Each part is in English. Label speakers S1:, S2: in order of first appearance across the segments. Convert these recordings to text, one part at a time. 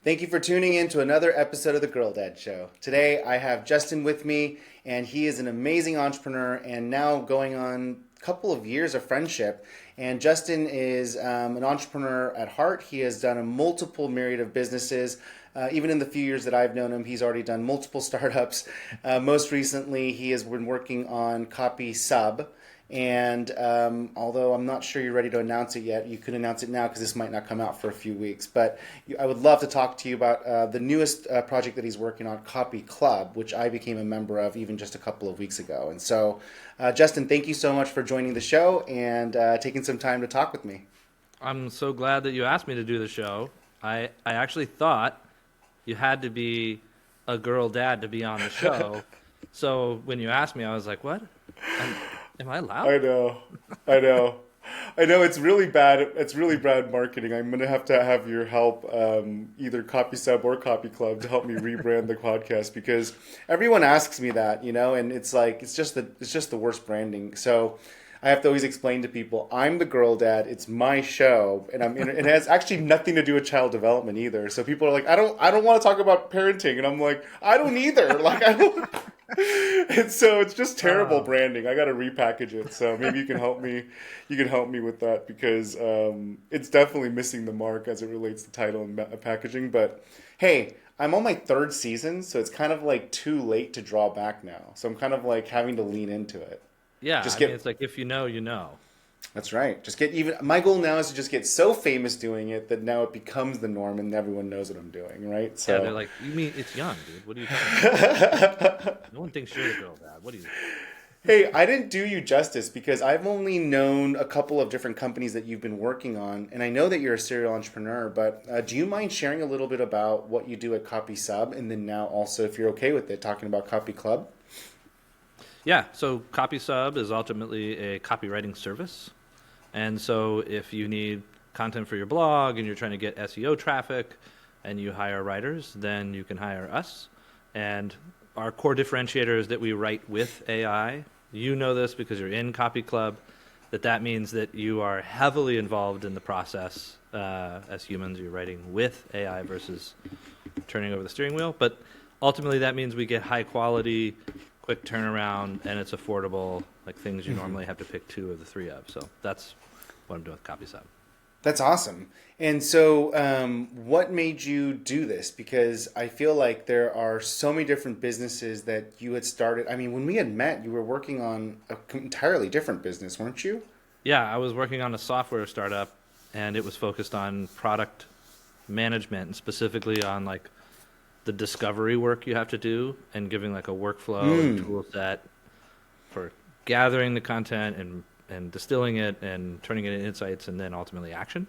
S1: Thank you for tuning in to another episode of the Girl Dad Show. Today I have Justin with me, and he is an amazing entrepreneur and now going on a couple of years of friendship. And Justin is an entrepreneur at heart. He has done a multiple myriad of businesses. Even in the few years that I've known him, he's already done multiple startups. Most recently, he has been working on Copy Sub. And although I'm not sure you're ready to announce it yet, you could announce it now because this might not come out for a few weeks. But I would love to talk to you about the newest project that he's working on, Copy Club, which I became a member of even just a couple of weeks ago. And so, Justin, thank you so much for joining the show and taking some time to talk with me.
S2: I'm so glad that you asked me to do the show. I actually thought you had to be a girl dad to be on the show. So when you asked me, I was like, what? Am I allowed?
S1: I know. It's really bad. It's really bad marketing. I'm gonna have to have your help, either Copy Sub or Copy Club, to help me rebrand the podcast because everyone asks me that, and it's like it's just the worst branding. So I have to always explain to people, I'm the girl dad. It's my show, and it has actually nothing to do with child development either. So people are like, I don't want to talk about parenting, and I'm like, I don't either. Like I don't. And so it's just terrible branding. I got to repackage it. So maybe you can help me. You can help me with that because it's definitely missing the mark as it relates to title and packaging. But hey, I'm on my third season, so it's kind of like too late to draw back now. So I'm kind of like having to lean into it.
S2: Yeah, it's like if you know, you know.
S1: That's right. My goal now is to just get so famous doing it that now it becomes the norm and everyone knows what I'm doing, right? So
S2: yeah, they're like, you mean it's young, dude? What are you talking about? No one thinks you're the girl dad. What are you?
S1: Hey, I didn't do you justice because I've only known a couple of different companies that you've been working on, and I know that you're a serial entrepreneur, but do you mind sharing a little bit about what you do at Copy Sub, and then now also, if you're okay with it, talking about Copy Club?
S2: Yeah, so Copy Sub is ultimately a copywriting service. And so if you need content for your blog and you're trying to get SEO traffic and you hire writers, then you can hire us. And our core differentiator is that we write with AI. You know this because you're in Copy Club, that means that you are heavily involved in the process as humans. You're writing with AI versus turning over the steering wheel. But ultimately that means we get high quality, quick turnaround, and it's affordable, like things you normally have to pick two of the three of. So that's what I'm doing with Copy Sub.
S1: That's awesome. And so what made you do this? Because I feel like there are so many different businesses that you had started. I mean, when we had met, you were working on an entirely different business, weren't you?
S2: Yeah, I was working on a software startup, and it was focused on product management, and specifically on like the discovery work you have to do and giving like a workflow and tool set for gathering the content and distilling it and turning it into insights and then ultimately action.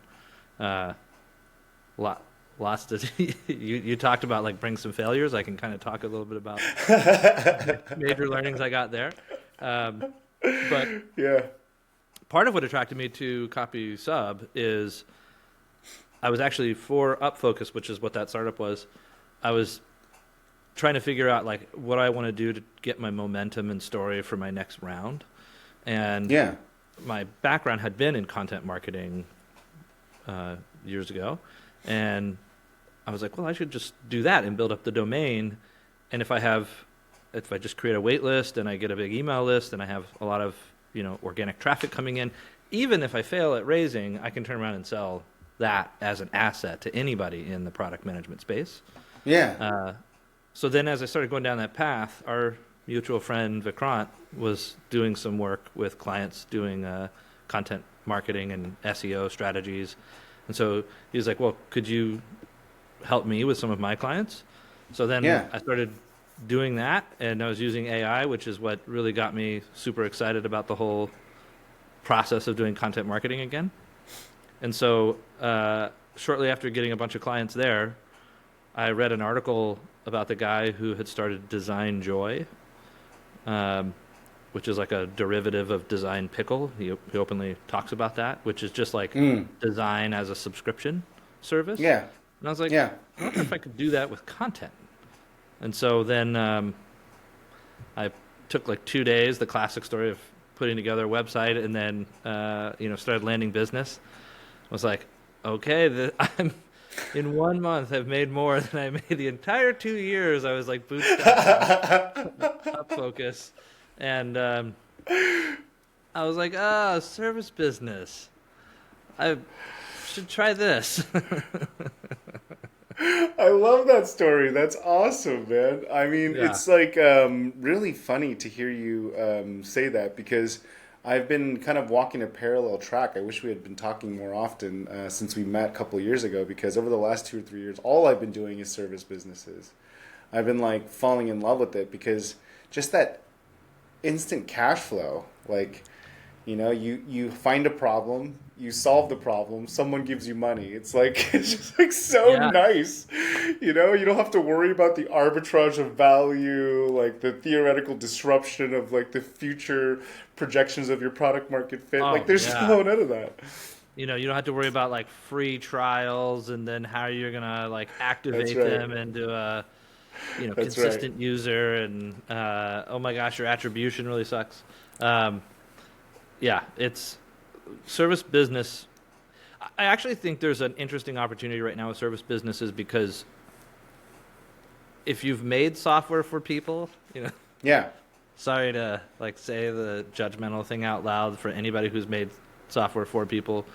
S2: Lots to you talked about like bring some failures. I can kind of talk a little bit about major learnings I got there. But
S1: yeah,
S2: part of what attracted me to Copy Sub is I was actually for UpFocus, which is what that startup was. I was trying to figure out like what I want to do to get my momentum and story for my next round. And my background had been in content marketing years ago. And I was like, well, I should just do that and build up the domain. And if I just create a wait list and I get a big email list and I have a lot of, organic traffic coming in, even if I fail at raising, I can turn around and sell that as an asset to anybody in the product management space.
S1: Yeah.
S2: So then as I started going down that path, our mutual friend Vikrant was doing some work with clients doing content marketing and SEO strategies. And so he was like, well, could you help me with some of my clients? So then I started doing that, and I was using AI, which is what really got me super excited about the whole process of doing content marketing again. And so shortly after getting a bunch of clients there, I read an article about the guy who had started Design Joy, which is like a derivative of Design Pickle. He openly talks about that, which is just like design as a subscription service.
S1: Yeah.
S2: And I was like, I wonder if I could do that with content. And so then I took like 2 days, the classic story of putting together a website, and then started landing business. I was like, okay, in 1 month I've made more than I made the entire 2 years I was like bootstrapping UpFocus. And I was like, service business. I should try this.
S1: I love that story. That's awesome, man. I mean,
S2: Yeah.
S1: it's like really funny to hear you say that because I've been kind of walking a parallel track. I wish we had been talking more often since we met a couple of years ago because over the last 2 or 3 years, all I've been doing is service businesses. I've been like falling in love with it because just that instant cash flow, like you find a problem, you solve the problem, someone gives you money. It's like it's just like so
S2: Yeah.
S1: nice. You don't have to worry about the arbitrage of value, like the theoretical disruption of like the future projections of your product market fit. Like
S2: Oh,
S1: there's
S2: yeah.
S1: no none of that.
S2: You don't have to worry about like free trials and then how you're gonna like
S1: That's
S2: activate
S1: right.
S2: them into a
S1: That's right.
S2: consistent user. And oh my gosh, your attribution really sucks. Um, yeah, it's service business. I actually think there's an interesting opportunity right now with service businesses because if you've made software for people,
S1: Yeah.
S2: sorry to like say the judgmental thing out loud for anybody who's made software for people,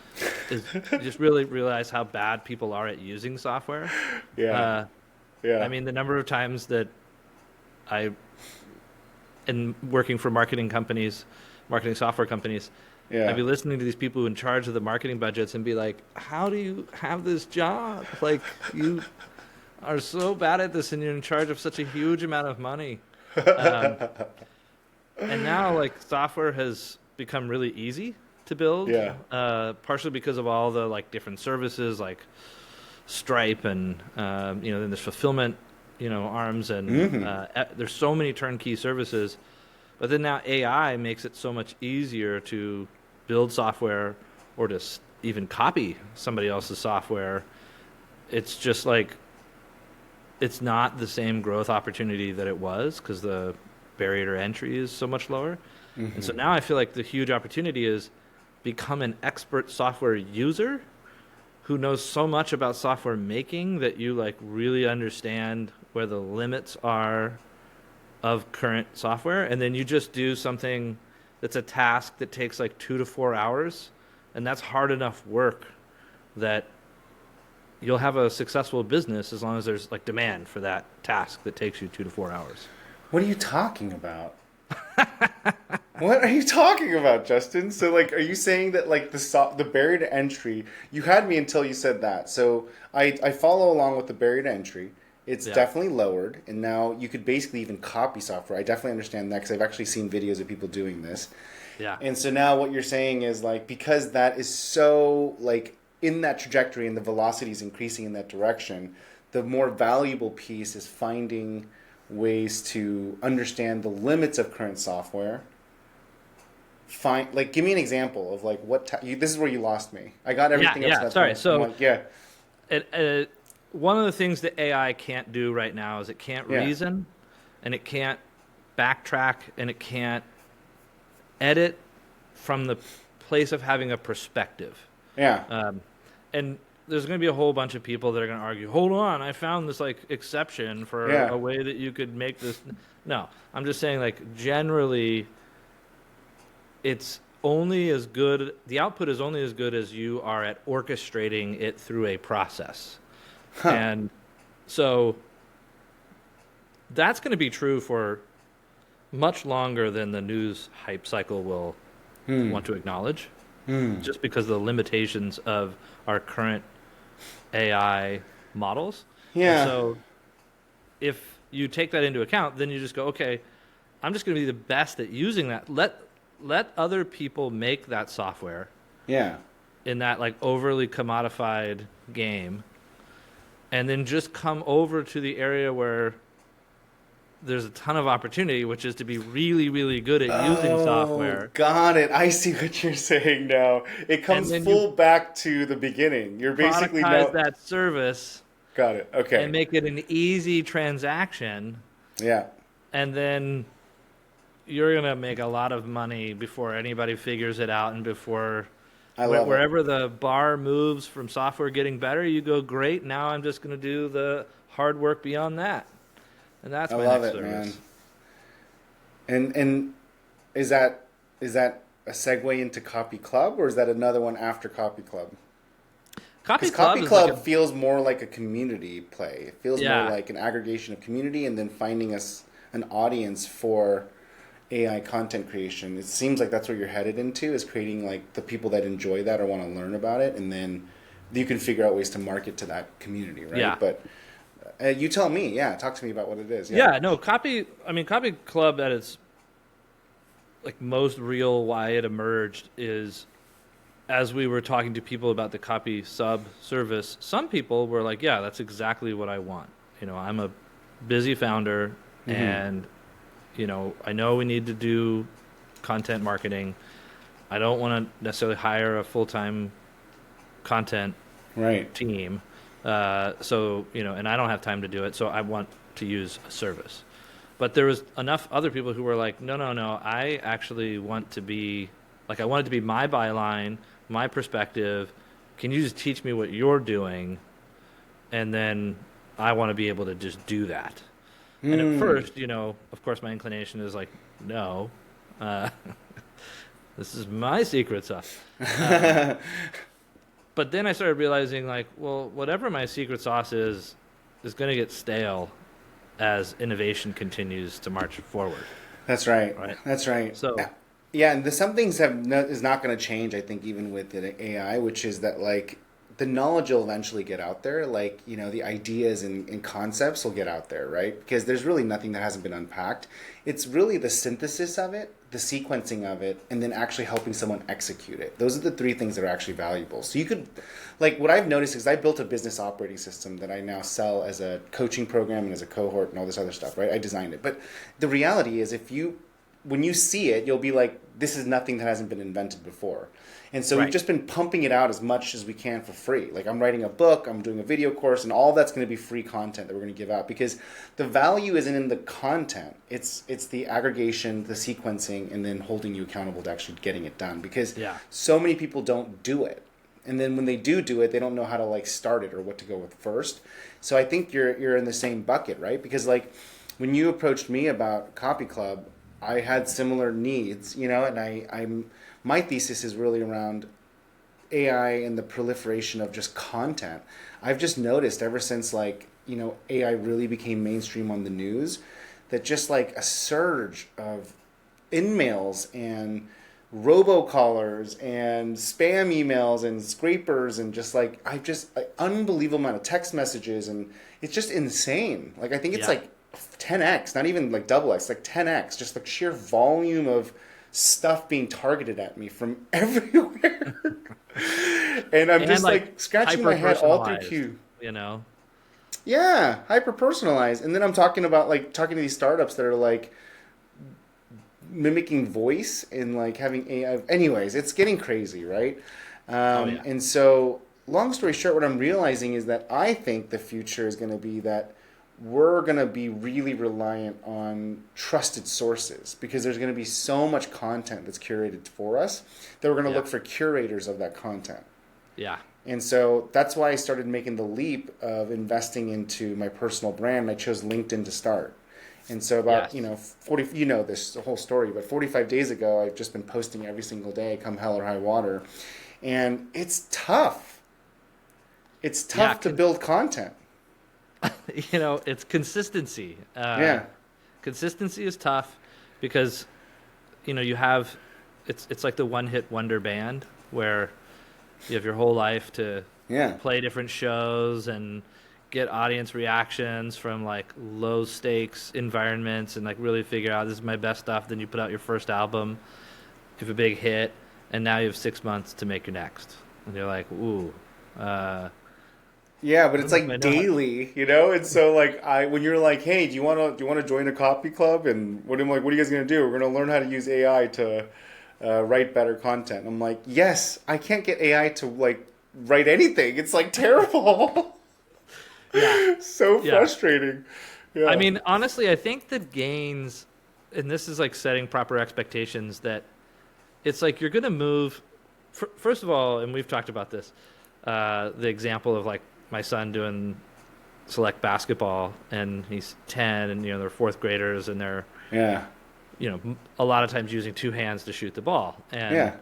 S2: is you just really realize how bad people are at using software.
S1: Yeah.
S2: Uh, I
S1: Yeah.
S2: mean, the number of times that I, in working for marketing companies, marketing software companies, I'd
S1: Yeah.
S2: be listening to these people in charge of the marketing budgets and be like, how do you have this job? Like, you are so bad at this and you're in charge of such a huge amount of money. Um, and now, like, software has become really easy to build,
S1: Yeah.
S2: partially because of all the, like, different services like Stripe and, then there's fulfillment, arms and
S1: Hmm.
S2: there's so many turnkey services. But then now AI makes it so much easier to build software or to even copy somebody else's software. It's just like it's not the same growth opportunity that it was because the barrier to entry is so much lower. And so
S1: Hmm.
S2: now I feel like the huge opportunity is become an expert software user who knows so much about software making that you like really understand where the limits are of current software, and then you just do something that's a task that takes like 2 to 4 hours, and that's hard enough work that you'll have a successful business as long as there's like demand for that task that takes you 2 to 4 hours.
S1: What are you talking about? What are you talking about, Justin? So, like, are you saying that like the barrier to entry? You had me until you said that. So, I follow along with the barrier to entry. It's
S2: Yeah,
S1: definitely lowered, and now you could basically even copy software. I definitely understand that because I've actually seen videos of people doing this.
S2: yeah.
S1: And so now what you're saying is like because that is so like in that trajectory and the velocity is increasing in that direction, the more valuable piece is finding ways to understand the limits of current software. Find like give me an example of like this is where you lost me. I got
S2: Yeah,
S1: everything up to
S2: yeah.
S1: that
S2: Sorry.
S1: point. I'm
S2: So
S1: like, yeah,
S2: one of the things that AI can't do right now is it can't
S1: yeah,
S2: reason, and it can't backtrack, and it can't edit from the place of having a perspective.
S1: yeah,
S2: And there's going to be a whole bunch of people that are going to argue, hold on, I found this like exception for
S1: yeah.
S2: a way that you could make this. No, I'm just saying like generally it's only as good, the output is only as good as you are at orchestrating it through a process.
S1: Huh.
S2: And so that's going to be true for much longer than the news hype cycle will
S1: Hmm.
S2: want to acknowledge,
S1: Hmm.
S2: just because of the limitations of our current AI models. And
S1: Yeah.
S2: so if you take that into account, then you just go, okay, I'm just going to be the best at using that. Let other people make that software
S1: Yeah.
S2: in that like overly commodified game, and then just come over to the area where there's a ton of opportunity, which is to be really, really good at using
S1: Oh,
S2: software.
S1: got it. I see what you're saying now. It
S2: And
S1: comes
S2: then you
S1: full back to the beginning. You're basically
S2: productize
S1: now.
S2: that service
S1: Got it.
S2: and
S1: Okay.
S2: make it an easy transaction.
S1: Yeah.
S2: And then you're going to make a lot of money before anybody figures it out and before
S1: I love it.
S2: Wherever the bar moves from software getting better, you go, great. Now I'm just going to do the hard work beyond that, and that's
S1: I
S2: my
S1: love
S2: next
S1: it, man.
S2: service.
S1: And is that a segue into Copy Club, or is that another one after Copy Club?
S2: Copy
S1: Because
S2: Club
S1: Copy
S2: is like
S1: Club feels more like a community play. It feels more
S2: yeah,
S1: like an aggregation of community and then finding us an audience for AI content creation. It seems like that's what you're headed into, is creating like the people that enjoy that or want to learn about it, and then you can figure out ways to market to that community, right?
S2: yeah.
S1: But you tell me, yeah. Talk to me about what it is, yeah.
S2: Yeah, no, Copy Club at its like most real why it emerged is as we were talking to people about the copy sub service, some people were like, yeah, that's exactly what I want. I'm a busy founder and I know we need to do content marketing. I don't want to necessarily hire a full-time content
S1: Right.
S2: team. And I don't have time to do it, so I want to use a service. But there was enough other people who were like, no, no, no, I actually want to be, like, I want it to be my byline, my perspective. Can you just teach me what you're doing? And then I want to be able to just do that. And at first, of course, my inclination is like, no, uh, this is my secret sauce. But then I started realizing, like, well, whatever my secret sauce is going to get stale as innovation continues to march forward.
S1: That's right.
S2: Right.
S1: That's right.
S2: So,
S1: Yeah, and some things is not going to change. I think even with the AI, which is that like the knowledge will eventually get out there. Like the ideas and concepts will get out there, right? Because there's really nothing that hasn't been unpacked. It's really the synthesis of it, the sequencing of it, and then actually helping someone execute it. Those are the three things that are actually valuable. So you could, like, what I've noticed is I built a business operating system that I now sell as a coaching program and as a cohort and all this other stuff, right? I designed it, but the reality is when you see it, you'll be like, this is nothing that hasn't been invented before. And so
S2: right.
S1: we've just been pumping it out as much as we can for free. Like I'm writing a book, I'm doing a video course, and all that's going to be free content that we're going to give out because the value isn't in the content. It's the aggregation, the sequencing, and then holding you accountable to actually getting it done. Because so many people don't do it. And then when they do it, they don't know how to like start it or what to go with first. So I think you're in the same bucket, right? Because like when you approached me about Copy Club, I had similar needs, and my thesis is really around AI and the proliferation of just content. I've just noticed ever since AI really became mainstream on the news that just like a surge of in-mails and robocallers and spam emails and scrapers and just like unbelievable amount of text messages, and it's just insane. Like I think it's like 10x, not even like double x, like 10x, just like sheer volume of stuff being targeted at me from everywhere. And I'm just like scratching my head all through Q. Yeah, hyper personalized. And then I'm talking to these startups that are like mimicking voice and like having AI. Anyways, it's getting crazy, right? And so long story short, what I'm realizing is that I think the future is going to be that we're going to be really reliant on trusted sources because there's going to be so much content that's curated for us that we're going to look for curators of that content.
S2: Yeah.
S1: And so that's why I started making the leap of investing into my personal brand. I chose LinkedIn to start. And so about, 40, this whole story, but 45 days ago, I've just been posting every single day, come hell or high water. And it's tough. It's tough to build content.
S2: It's consistency. Consistency is tough because, you have, it's like the one-hit wonder band where you have your whole life to play different shows and get audience reactions from like low stakes environments and like really figure out this is my best stuff. Then you put out your first album, you have a big hit, and now you have 6 months to make your next. And you're like, ooh,
S1: yeah, but it's like daily, and so like when you're like, hey, do you want to join a copy club? And what are you guys gonna do? We're gonna learn how to use AI to write better content. I'm like, yes, I can't get AI to like write anything. It's like terrible. So frustrating. Yeah.
S2: I mean, honestly, I think the gains, and this is like setting proper expectations, that it's like you're gonna move first of all, and we've talked about this, the example of like my son doing select basketball, and he's 10, and they're fourth graders, and they're
S1: Yeah.
S2: a lot of times using two hands to shoot the ball, and
S1: Yeah.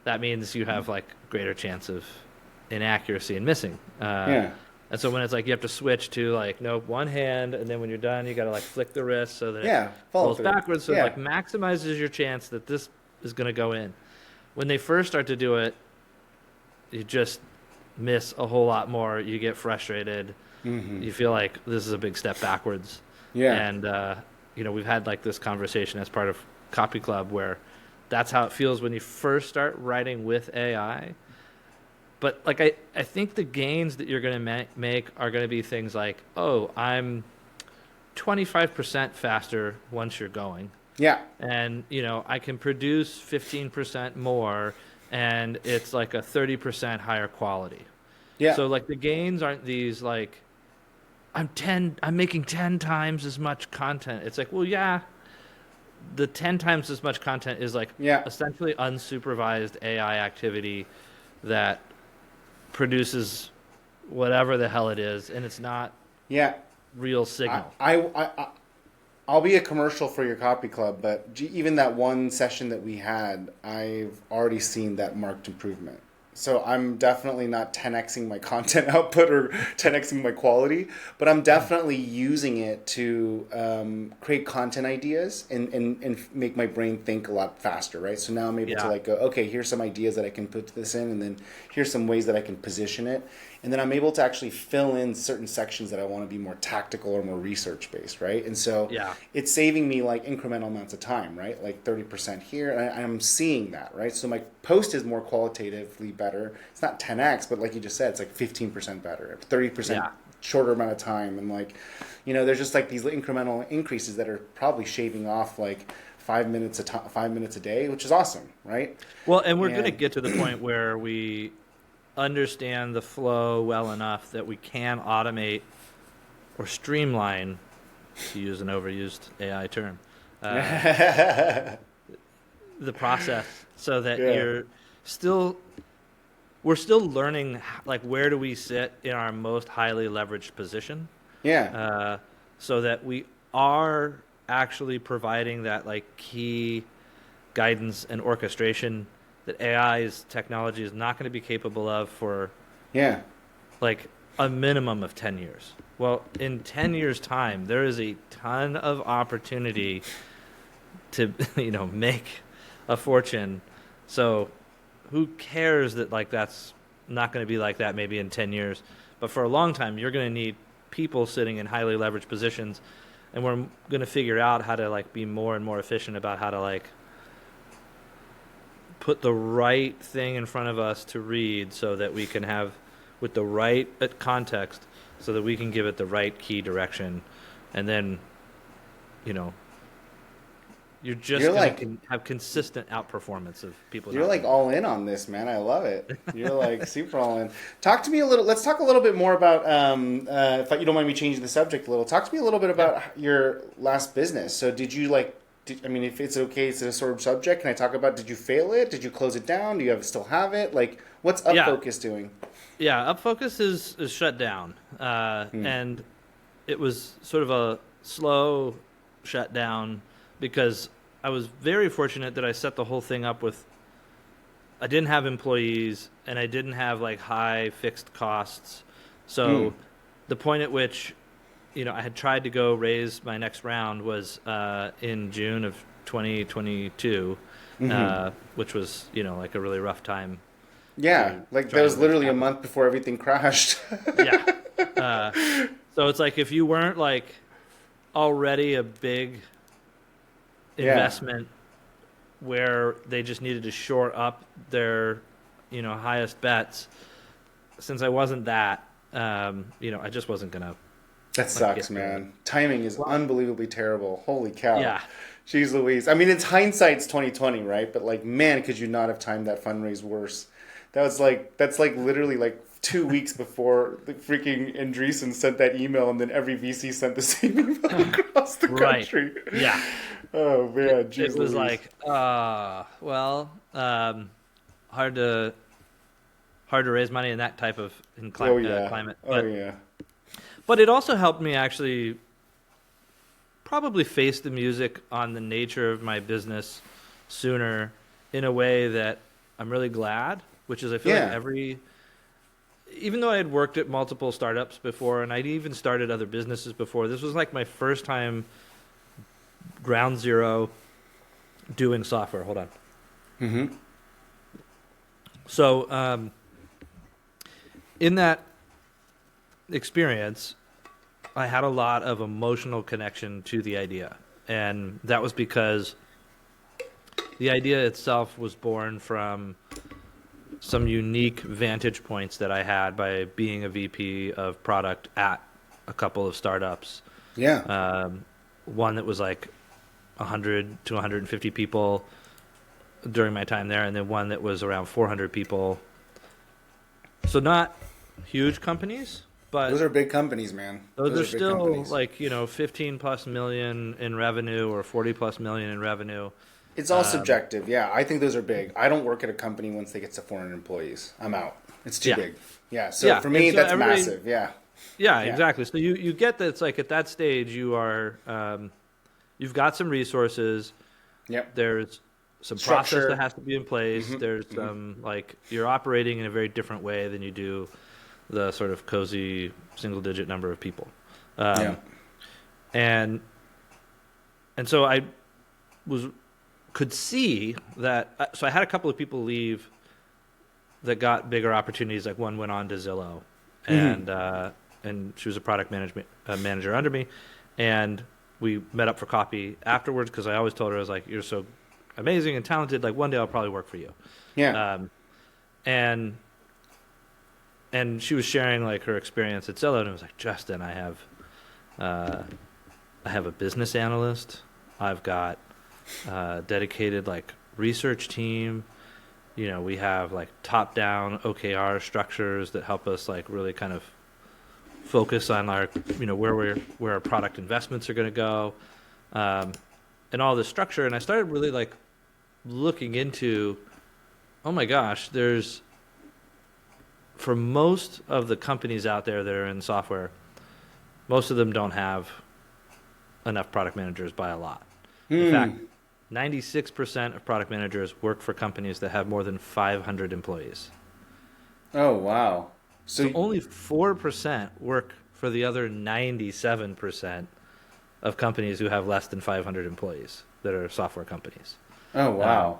S2: that means you have like greater chance of inaccuracy and missing.
S1: Yeah.
S2: And so when it's like you have to switch to like no one hand, and then when you're done, you got to like flick the wrist so that it
S1: Follow
S2: rolls
S1: through.
S2: backwards, so
S1: Yeah.
S2: it like maximizes your chance that this is going to go in. When they first start to do it, you just miss a whole lot more. You get frustrated. You feel like this is a big step backwards.
S1: Yeah.
S2: And we've had like this conversation as part of Copy Club where that's how it feels when you first start writing with AI. But like I think the gains that you're going to make are going to be things like, oh, I'm 25% faster once you're going.
S1: Yeah.
S2: And, I can produce 15% more, and it's like a 30% higher quality.
S1: Yeah.
S2: So like the gains aren't these like, I'm making 10 times as much content. It's like, well, yeah, the 10 times as much content is like essentially unsupervised AI activity that produces whatever the hell it is, and it's not real signal.
S1: I'll be a commercial for your copy club, but even that one session that we had, I've already seen that marked improvement. So I'm definitely not 10xing my content output or 10xing my quality, but I'm definitely using it to create content ideas and make my brain think a lot faster, right? So now I'm able to like go, okay, here's some ideas that I can put this in, and then here's some ways that I can position it. And then I'm able to actually fill in certain sections that I want to be more tactical or more research-based, right? And so it's saving me like incremental amounts of time, right? Like 30% here, and I'm seeing that, right? So my post is more qualitatively better. It's not 10x, but like you just said, it's like 15% better, 30% shorter amount of time. And like, there's just like these incremental increases that are probably shaving off like 5 minutes a day, which is awesome, right?
S2: Well, and we're going to get to the point where we understand the flow well enough that we can automate or streamline, to use an overused AI term, the process, so that we're still learning like where do we sit in our most highly leveraged position, so that we are actually providing that like key guidance and orchestration that AI's technology is not going to be capable of for like a minimum of 10 years. Well, in 10 years' time, there is a ton of opportunity to, make a fortune. So who cares that like that's not going to be like that maybe in 10 years. But for a long time, you're going to need people sitting in highly leveraged positions. And we're going to figure out how to like be more and more efficient about how to like put the right thing in front of us to read so that we can have with the right context so that we can give it the right key direction. And then, you're going to have consistent outperformance of people.
S1: You're like all in on this, man. I love it. You're like super all in. Let's talk a little bit more about, if you don't mind me changing the subject a little, talk to me a little bit about your last business. So did you if it's okay, it's a sort of subject, can I talk about, did you fail it? Did you close it down? Do you still have it? Like, what's UpFocus doing?
S2: Yeah, UpFocus is shut down. And it was sort of a slow shutdown because I was very fortunate that I set the whole thing up with, I didn't have employees and I didn't have like high fixed costs. So the point at which I had tried to go raise my next round was in June of 2022, which was, like a really rough time.
S1: Yeah, like that was literally a month before everything crashed.
S2: So it's like if you weren't like already a big investment where they just needed to shore up their, highest bets, since I wasn't that, I just wasn't going to.
S1: That sucks, man. Timing is unbelievably terrible. Holy cow.
S2: Yeah.
S1: Jeez Louise. I mean, it's hindsight's 2020, right? But like, man, could you not have timed that fundraise worse? That's like literally like 2 weeks before the freaking Andreessen sent that email, and then every VC sent the same email across the country.
S2: Yeah.
S1: Oh man, jeez
S2: it was
S1: Louise.
S2: like, hard to raise money in that type of
S1: Oh yeah.
S2: climate.
S1: Oh yeah.
S2: But it also helped me actually probably face the music on the nature of my business sooner in a way that I'm really glad, which is I feel like even though I had worked at multiple startups before and I'd even started other businesses before, this was like my first time ground zero doing software. Hold on.
S1: Mm-hmm.
S2: So in that experience, I had a lot of emotional connection to the idea. And that was because the idea itself was born from some unique vantage points that I had by being a VP of product at a couple of startups.
S1: Yeah.
S2: One that was like 100 to 150 people during my time there, and then one that was around 400 people. So not huge companies, but
S1: Those are big companies, man.
S2: those are
S1: big
S2: still
S1: companies.
S2: like, 15 plus million in revenue or 40 plus million in revenue.
S1: It's all subjective. Yeah, I think those are big. I don't work at a company once they get to 400 employees. I'm out. It's too
S2: Yeah.
S1: big. Yeah. So
S2: Yeah,
S1: for me,
S2: and so
S1: that's
S2: everybody-
S1: massive. Yeah.
S2: Yeah,
S1: Yeah.
S2: exactly. So you get that it's like at that stage you are you've got some resources.
S1: Yep.
S2: There's some
S1: Structure.
S2: process that has to be in place. There's like you're operating in a very different way than you do the sort of cozy single digit number of people.
S1: Yeah.
S2: And so I could see that. So I had a couple of people leave that got bigger opportunities. Like one went on to Zillow, and she was a product manager under me, and we met up for coffee afterwards because I always told her, I was like, "You're so amazing and talented. Like one day I'll probably work for you."
S1: Yeah.
S2: And she was sharing like her experience at Zillow, and it was like, "Justin, I have a business analyst. I've got dedicated like research team. We have like top-down OKR structures that help us like really kind of focus on our, where our product investments are going to go, and all this structure." And I started really like looking into, oh my gosh, for most of the companies out there that are in software, most of them don't have enough product managers by a lot. In fact, 96% of product managers work for companies that have more than 500 employees.
S1: Oh, wow.
S2: So only 4% work for the other 97% of companies who have less than 500 employees that are software companies.
S1: Oh, wow.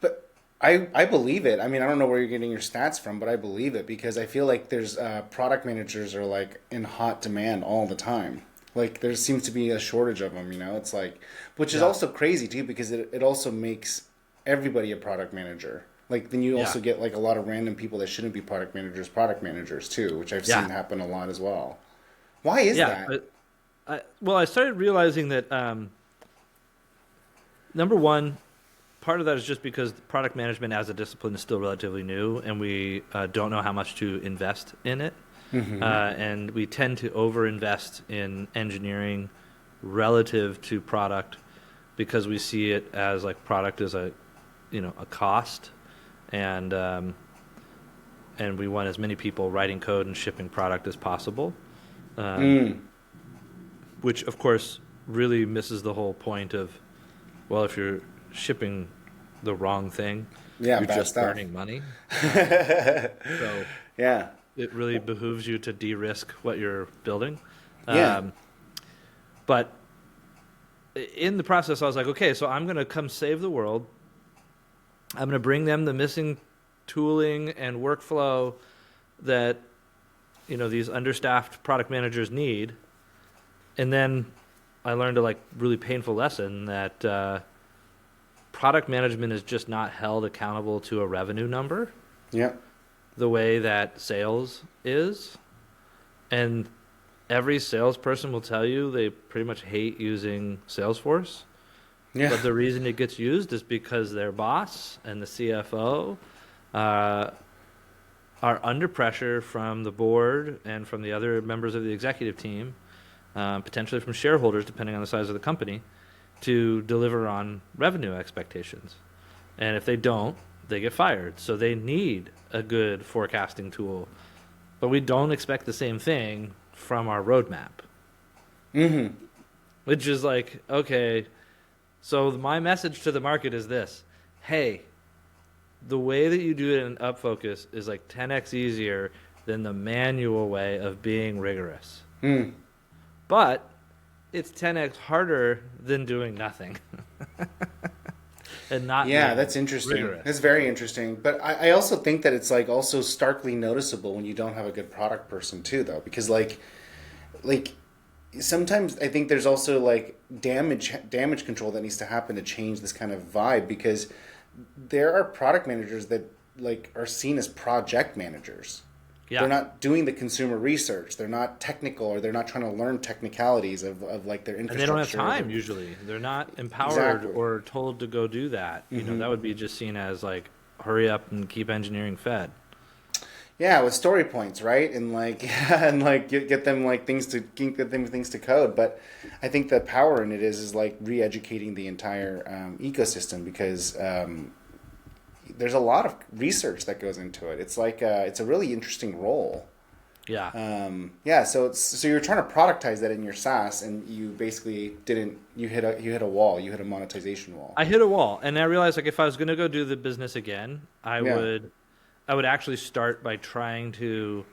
S1: But I believe it. I mean, I don't know where you're getting your stats from, but I believe it because I feel like there's product managers are like in hot demand all the time. Like there seems to be a shortage of them, It's like, which is also crazy too because it also makes everybody a product manager. Like then you also get like a lot of random people that shouldn't be product managers too, which I've seen happen a lot as well. Why is that?
S2: But I started realizing that number one, part of that is just because product management as a discipline is still relatively new, and we don't know how much to invest in it. And we tend to overinvest in engineering relative to product because we see it as like product is a cost, and we want as many people writing code and shipping product as possible, which of course really misses the whole point of, well, if you're shipping the wrong thing, you're just burning money. So
S1: yeah.
S2: It really behooves you to de-risk what you're building.
S1: Yeah.
S2: But in the process, I was like, okay, so I'm going to come save the world. I'm going to bring them the missing tooling and workflow that these understaffed product managers need. And then I learned a really painful lesson that product management is just not held accountable to a revenue number.
S1: Yeah.
S2: The way that sales is, and every salesperson will tell you they pretty much hate using Salesforce. Yeah. But the reason it gets used is because their boss and the CFO are under pressure from the board and from the other members of the executive team, potentially from shareholders, depending on the size of the company, to deliver on revenue expectations. And if they don't, they get fired. So they need a good forecasting tool. But we don't expect the same thing from our roadmap.
S1: Mm-hmm.
S2: Which is like, okay, so my message to the market is this. Hey, the way that you do it in UpFocus is like 10x easier than the manual way of being rigorous.
S1: Mm.
S2: But it's 10x harder than doing nothing. And not
S1: Yeah,
S2: being
S1: that's interesting.
S2: rigorous.
S1: That's very interesting. But I also think that it's like also starkly noticeable when you don't have a good product person too, though, because like sometimes I think there's also like damage control that needs to happen to change this kind of vibe, because there are product managers that like are seen as project managers.
S2: Yeah.
S1: They're not doing the consumer research. They're not technical, or they're not trying to learn technicalities of like their
S2: And
S1: infrastructure.
S2: they don't have time usually. They're not empowered
S1: Exactly.
S2: or told to go do that. You know, that would be just seen as like, hurry up and keep engineering fed.
S1: Yeah, with story points, right? And like and like get them like things to code. But I think the power in it is like re-educating the entire ecosystem, because there's a lot of research that goes into it. It's like it's a really interesting role.
S2: Yeah.
S1: Yeah, so you're trying to productize that in your SaaS, and you basically didn't. You hit a wall. You hit a monetization wall.
S2: I hit a wall, and I realized like if I was going to go do the business again, I
S1: Yeah.
S2: would actually start by trying to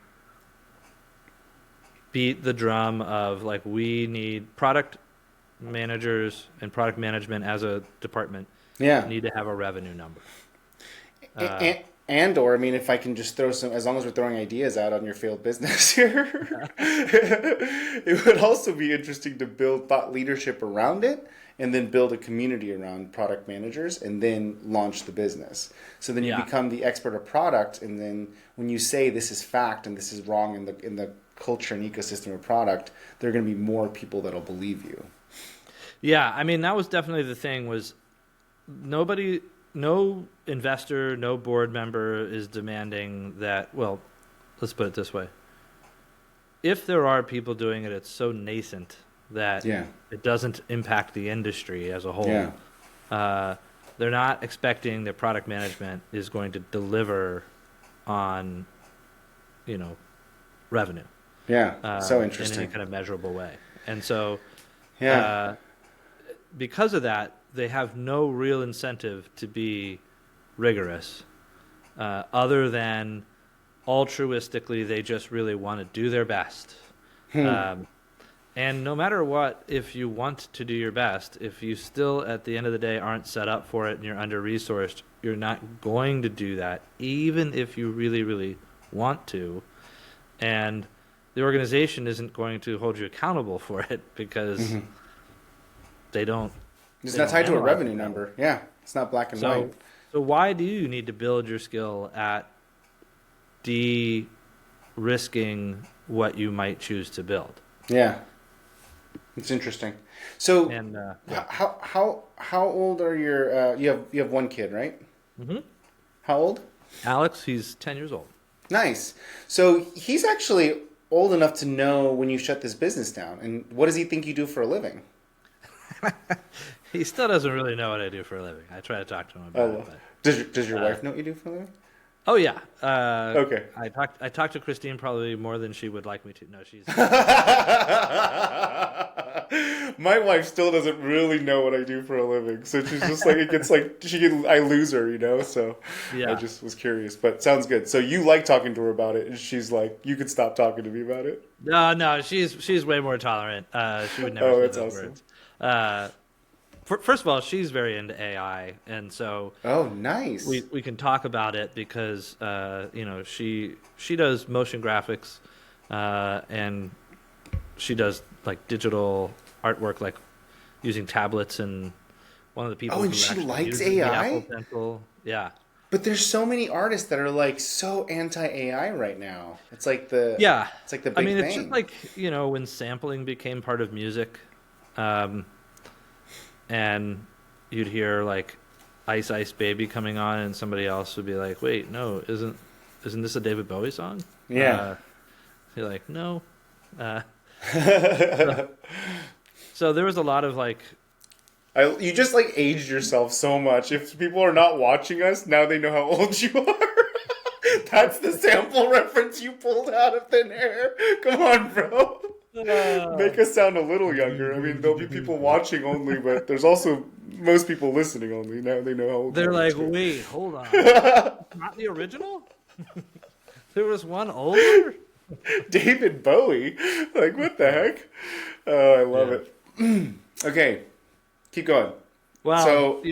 S2: beat the drum of like, we need product managers and product management as a department
S1: Yeah.
S2: need to have a revenue number.
S1: And or I mean, if I can just throw some, as long as we're throwing ideas out on your failed business here, it would also be interesting to build thought leadership around it, and then build a community around product managers, and then launch the business. So then you
S2: Yeah.
S1: become the expert of product, and then when you say this is fact and this is wrong in the culture and ecosystem of product, there are going to be more people that'll believe you.
S2: Yeah, I mean, that was definitely the thing, was no investor, no board member is demanding that, well, let's put it this way. If there are people doing it, it's so nascent that
S1: Yeah.
S2: it doesn't impact the industry as a whole.
S1: Yeah.
S2: They're not expecting that product management is going to deliver on, revenue.
S1: Yeah. So
S2: In
S1: interesting.
S2: any kind of measurable way. And so
S1: Yeah.
S2: because of that, they have no real incentive to be rigorous, other than altruistically, they just really want to do their best. And no matter what, if you want to do your best, if you still at the end of the day aren't set up for it and you're under-resourced, you're not going to do that, even if you really, really want to. And the organization isn't going to hold you accountable for it, because they don't.
S1: It's
S2: they
S1: not
S2: don't
S1: tied to a
S2: analyze
S1: revenue
S2: it.
S1: number. Yeah. It's not black and white.
S2: So why do you need to build your skill at de-risking what you might choose to build?
S1: Yeah. It's interesting. So
S2: And
S1: how old are your you have one kid, right?
S2: Mhm.
S1: How old?
S2: Alex, he's 10 years old.
S1: Nice. So he's actually old enough to know when you shut this business down. And what does he think you do for a living?
S2: He still doesn't really know what I do for a living. I try to talk to him about it. But,
S1: Does your wife know what you do for a living?
S2: oh yeah.
S1: Okay.
S2: I talked to Christine probably more than she would like me to. No, she's.
S1: My wife still doesn't really know what I do for a living, so she's just like I lose her. So
S2: Yeah.
S1: I just was curious, but sounds good. So you like talking to her about it, and she's like, you could stop talking to me about it.
S2: No, she's way more tolerant. She would never say
S1: that's
S2: those
S1: awesome.
S2: words. First of all, she's very into AI, and so
S1: Oh, nice.
S2: we can talk about it because she does motion graphics, and she does like digital artwork, like using tablets, and one of the people.
S1: Oh, and
S2: who
S1: she
S2: actually
S1: likes
S2: uses the
S1: AI?
S2: Apple Pencil. Yeah.
S1: But there's so many artists that are like so anti-AI right now. It's like the
S2: Yeah.
S1: It's like the big
S2: I mean,
S1: thing.
S2: it's just like, when sampling became part of music, and you'd hear like Ice Ice Baby coming on, and somebody else would be like, wait, no, isn't this a David Bowie song?
S1: Yeah.
S2: You're like, no. So there was a lot of like
S1: You just like aged yourself so much. If people are not watching us, now they know how old you are. That's the sample reference you pulled out of thin air. Come on, bro. Make us sound a little younger. I mean, there'll be people watching only, but there's also most people listening only. Now they know how old
S2: They're
S1: you are.
S2: like, wait, hold on. Not the original? There was one older?
S1: David Bowie. Like, what the heck? Oh, I love it. Okay, keep going.
S2: Well,
S1: So-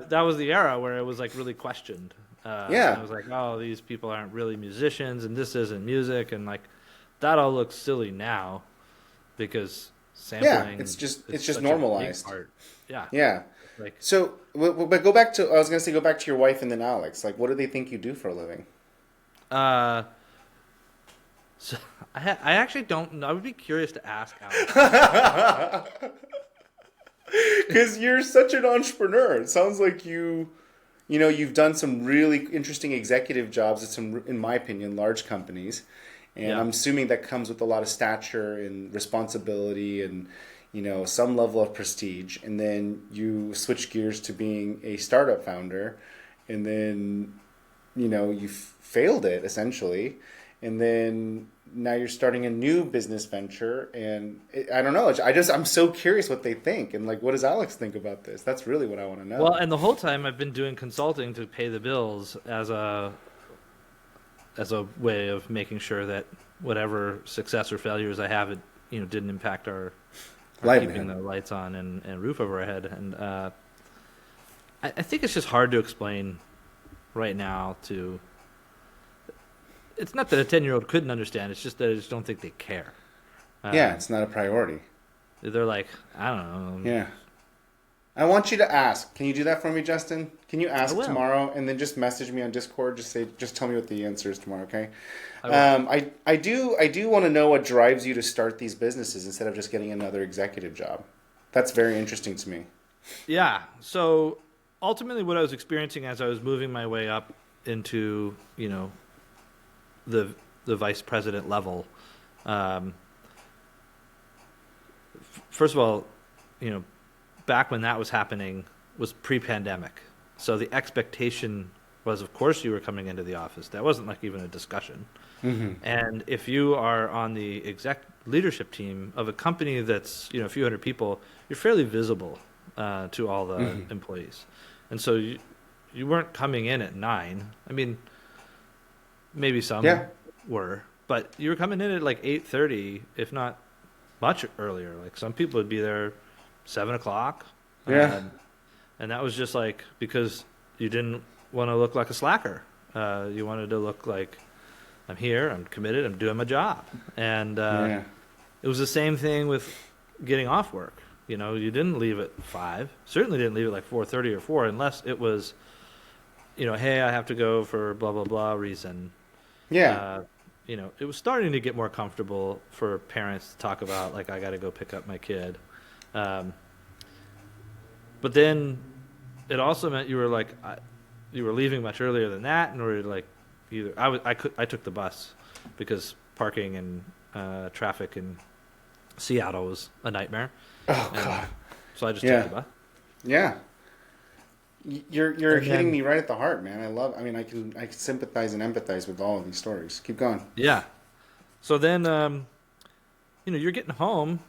S2: that was the era where it was like really questioned.
S1: Yeah.
S2: I was like, oh, these people aren't really musicians, and this isn't music, and like that all looks silly now because sampling.
S1: It's just
S2: such a big
S1: normalized.
S2: part. Yeah.
S1: Yeah.
S2: Like,
S1: So, but go back to, I was going to say, go back to your wife and then Alex. Like, what do they think you do for a living?
S2: so I actually don't know. I would be curious to ask Alex.
S1: Because you're such an entrepreneur. It sounds like you've done some really interesting executive jobs at some, in my opinion, large companies. And
S2: Yeah.
S1: I'm assuming that comes with a lot of stature and responsibility and, some level of prestige. And then you switch gears to being a startup founder. And then, you failed it essentially. And then now you're starting a new business venture. And I don't know. I'm so curious what they think. And like, what does Alex think about this? That's really what I want to know.
S2: Well, and the whole time I've been doing consulting to pay the bills as a way of making sure that whatever success or failures I have, it didn't impact our keeping the lights on and roof over our head. And I think it's just hard to explain right now to. It's not that a 10-year-old couldn't understand. It's just that I just don't think they care.
S1: Yeah, it's not a priority.
S2: They're like, I don't know.
S1: Yeah. I want you to ask. Can you do that for me, Justin? Can you ask
S2: I will.
S1: tomorrow and then just message me on Discord? Just tell me what the answer is tomorrow, okay? I do want to know what drives you to start these businesses instead of just getting another executive job. That's very interesting to me.
S2: Yeah. So ultimately, what I was experiencing as I was moving my way up into, the vice president level. First of all, back when that was happening was pre-pandemic. So the expectation was, of course, you were coming into the office. That wasn't like even a discussion.
S1: Mm-hmm.
S2: And if you are on the exec leadership team of a company that's, a few hundred people, you're fairly visible to all the employees. And so you weren't coming in at 9. I mean, maybe some were, but you were coming in at like 8:30, if not much earlier. Like some people would be there 7 o'clock.
S1: Yeah.
S2: And that was just like because you didn't want to look like a slacker. You wanted to look like I'm here, I'm committed, I'm doing my job. And it was the same thing with getting off work. You didn't leave at 5. Certainly didn't leave at like 4:30 or 4 unless it was, hey, I have to go for blah, blah, blah reason.
S1: Yeah.
S2: It was starting to get more comfortable for parents to talk about, like, I got to go pick up my kid. But then it also meant you were leaving much earlier than that in order to like either I took the bus because parking and traffic in Seattle was a nightmare.
S1: Oh God.
S2: So I just took the bus.
S1: Yeah. You're hitting me right at the heart, man. I can sympathize and empathize with all of these stories. Keep going.
S2: Yeah. So then, you're getting home.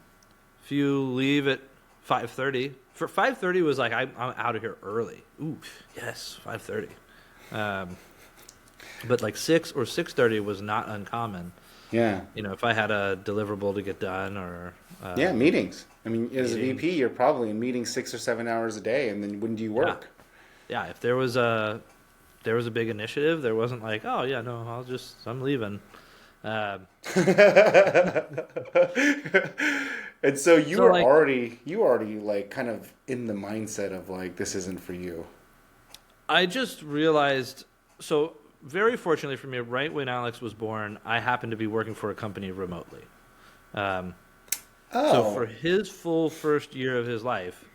S2: If you leave at 5:30, for 5:30 was like I'm out of here early. Ooh, yes, 5:30. But like 6 or 6:30 was not uncommon.
S1: Yeah.
S2: If I had a deliverable to get done or
S1: meetings. I mean, as a VP, you're probably in meetings 6 or 7 hours a day, and then when do you work?
S2: Yeah, if there was a big initiative, there wasn't like, oh yeah, no, I'm leaving.
S1: And so you were already like kind of in the mindset of like this isn't for you.
S2: I just realized, so very fortunately for me, right when Alex was born, I happened to be working for a company remotely. So for his full first year of his life,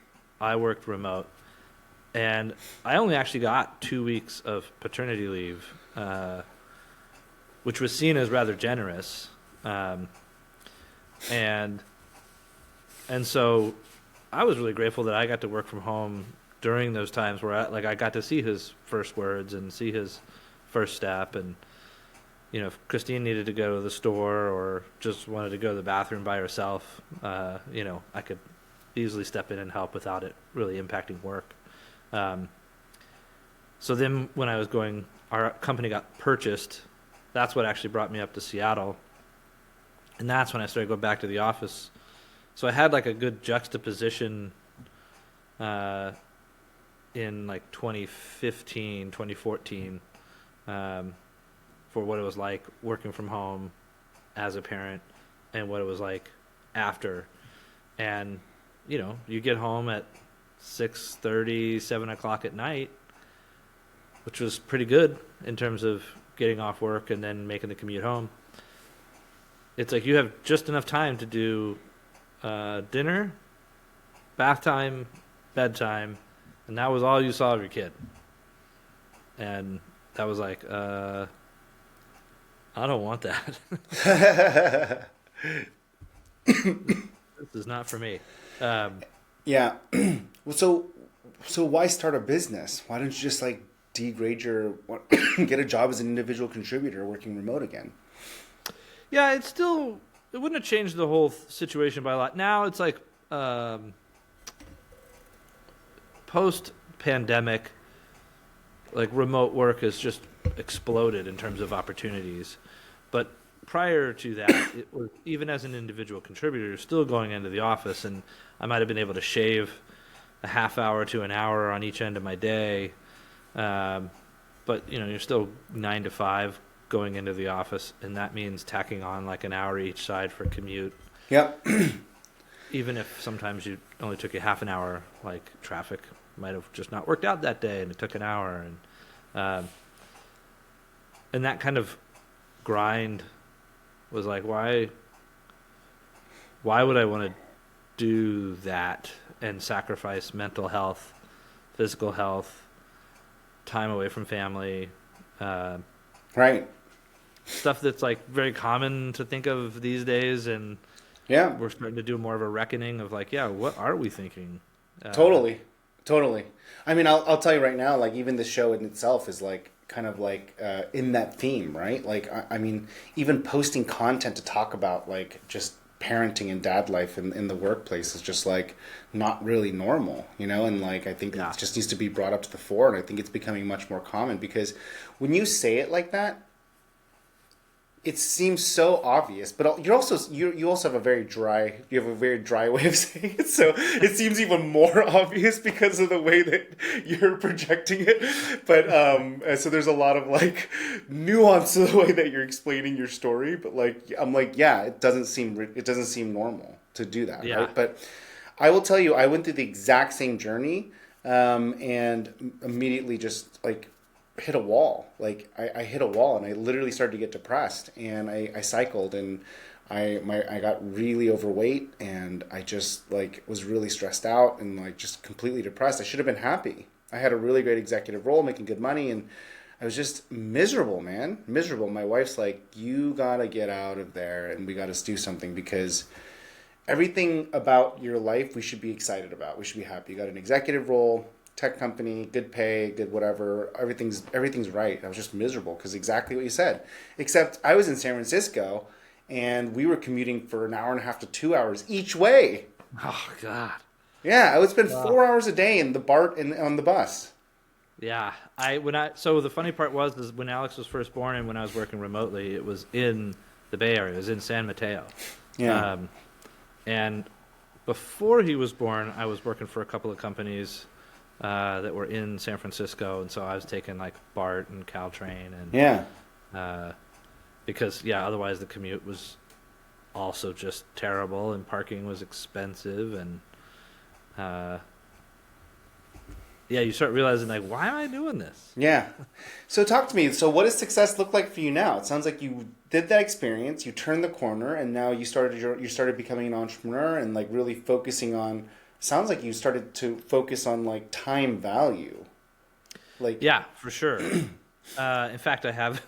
S2: I worked remote. And I only actually got 2 weeks of paternity leave, which was seen as rather generous. And so I was really grateful that I got to work from home during those times where I got to see his first words and see his first step. And, if Christine needed to go to the store or just wanted to go to the bathroom by herself, I could easily step in and help without it really impacting work. So then when our company got purchased, that's what actually brought me up to Seattle. And that's when I started going back to the office. So I had like a good juxtaposition in like 2015, 2014 for what it was like working from home as a parent and what it was like after. And, you get home at 6:30, 7 o'clock at night, which was pretty good in terms of getting off work and then making the commute home. It's like you have just enough time to do dinner, bath time, bedtime, and that was all you saw of your kid. And that was like, I don't want that. This is not for me.
S1: Yeah. Well, so why start a business? Why don't you just like degrade get a job as an individual contributor working remote again?
S2: Yeah, it wouldn't have changed the whole situation by a lot. Now it's like post-pandemic, like remote work has just exploded in terms of opportunities. But prior to that, it was, even as an individual contributor, still going into the office, and I might have been able to shave a half hour to an hour on each end of my day. But you're still 9 to 5 going into the office, and that means tacking on like an hour each side for commute.
S1: Yep.
S2: Even if sometimes you only took you half an hour, like traffic might have just not worked out that day and it took an hour. And that kind of grind was like, why would I want to do that and sacrifice mental health, physical health, time away from family,
S1: right?
S2: Stuff that's like very common to think of these days, and
S1: yeah,
S2: we're starting to do more of a reckoning of like, what are we thinking?
S1: Totally. I mean, I'll tell you right now, like even the show in itself is like kind of like in that theme, right? Like I mean, even posting content to talk about like just parenting and dad life in the workplace is just like not really normal, and like I think it just needs to be brought up to the fore, and I think it's becoming much more common because when you say it like that, it seems so obvious, but you also have a very dry way of saying it, so it seems even more obvious because of the way that you're projecting it. But so there's a lot of like nuance to the way that you're explaining your story. But like I'm like, yeah, it doesn't seem normal to do that, right? But I will tell you, I went through the exact same journey, and immediately just like hit a wall. Like I hit a wall and I literally started to get depressed, and I cycled, and I got really overweight, and I just like was really stressed out and like just completely depressed. I should have been happy. I had a really great executive role, making good money, and I was just miserable, man. Miserable. My wife's like, you gotta get out of there and we gotta do something, because everything about your life we should be excited about. We should be happy. You got an executive role, tech company, good pay, good whatever, everything's right. I was just miserable because exactly what you said. Except I was in San Francisco and we were commuting for an hour and a half to 2 hours each way.
S2: Oh God.
S1: Yeah, I would spend 4 hours a day in the BART and on the bus.
S2: Yeah, so the funny part is when Alex was first born and when I was working remotely, it was in the Bay Area. It was in San Mateo.
S1: Yeah.
S2: And before he was born, I was working for a couple of companies that were in San Francisco, and so I was taking like BART and Caltrain, and because otherwise the commute was also just terrible, and parking was expensive, and you start realizing like, why am I doing this?
S1: Yeah. So talk to me. So what does success look like for you now? It sounds like you did that experience, you turned the corner, and now you started becoming an entrepreneur and like really focusing on. Sounds like you started to focus on like time value. Like
S2: for sure. In fact, I have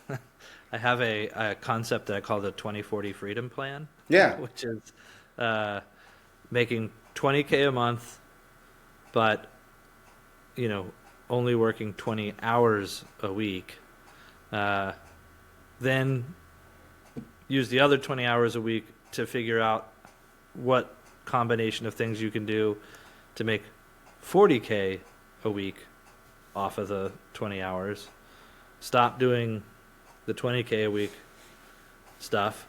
S2: a concept that I call the 2040 Freedom Plan.
S1: Yeah.
S2: Which is making $20K a month, but, only working 20 hours a week. Then use the other 20 hours a week to figure out what combination of things you can do to make 40K a week off of the 20 hours. Stop doing the 20K a week stuff,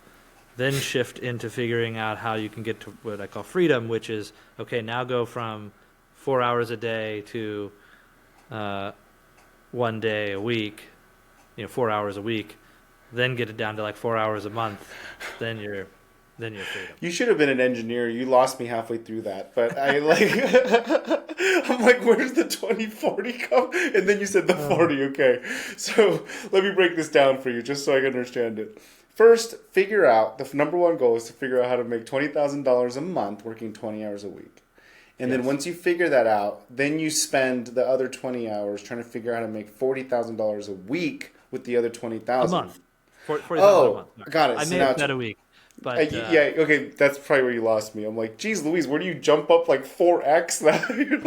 S2: then shift into figuring out how you can get to what I call freedom, which is, okay, now go from 4 hours a day to 1 day a week, 4 hours a week, then get it down to like 4 hours a month, then you're freedom.
S1: You should have been an engineer. You lost me halfway through that. But I I'm like, where's the 20/40 come? And then you said the 40. Okay. So let me break this down for you just so I can understand it. First, figure out, the number one goal is to figure out how to make $20,000 a month working 20 hours a week. And then once you figure that out, then you spend the other 20 hours trying to figure out how to make $40,000 a week with the other 20,000.
S2: A month. $40,000 a month. Sorry.
S1: Got it.
S2: I
S1: So
S2: may
S1: now
S2: have said a week. But,
S1: yeah, okay, that's probably where you lost me. I'm like, geez Louise, where do you jump up like 4x now?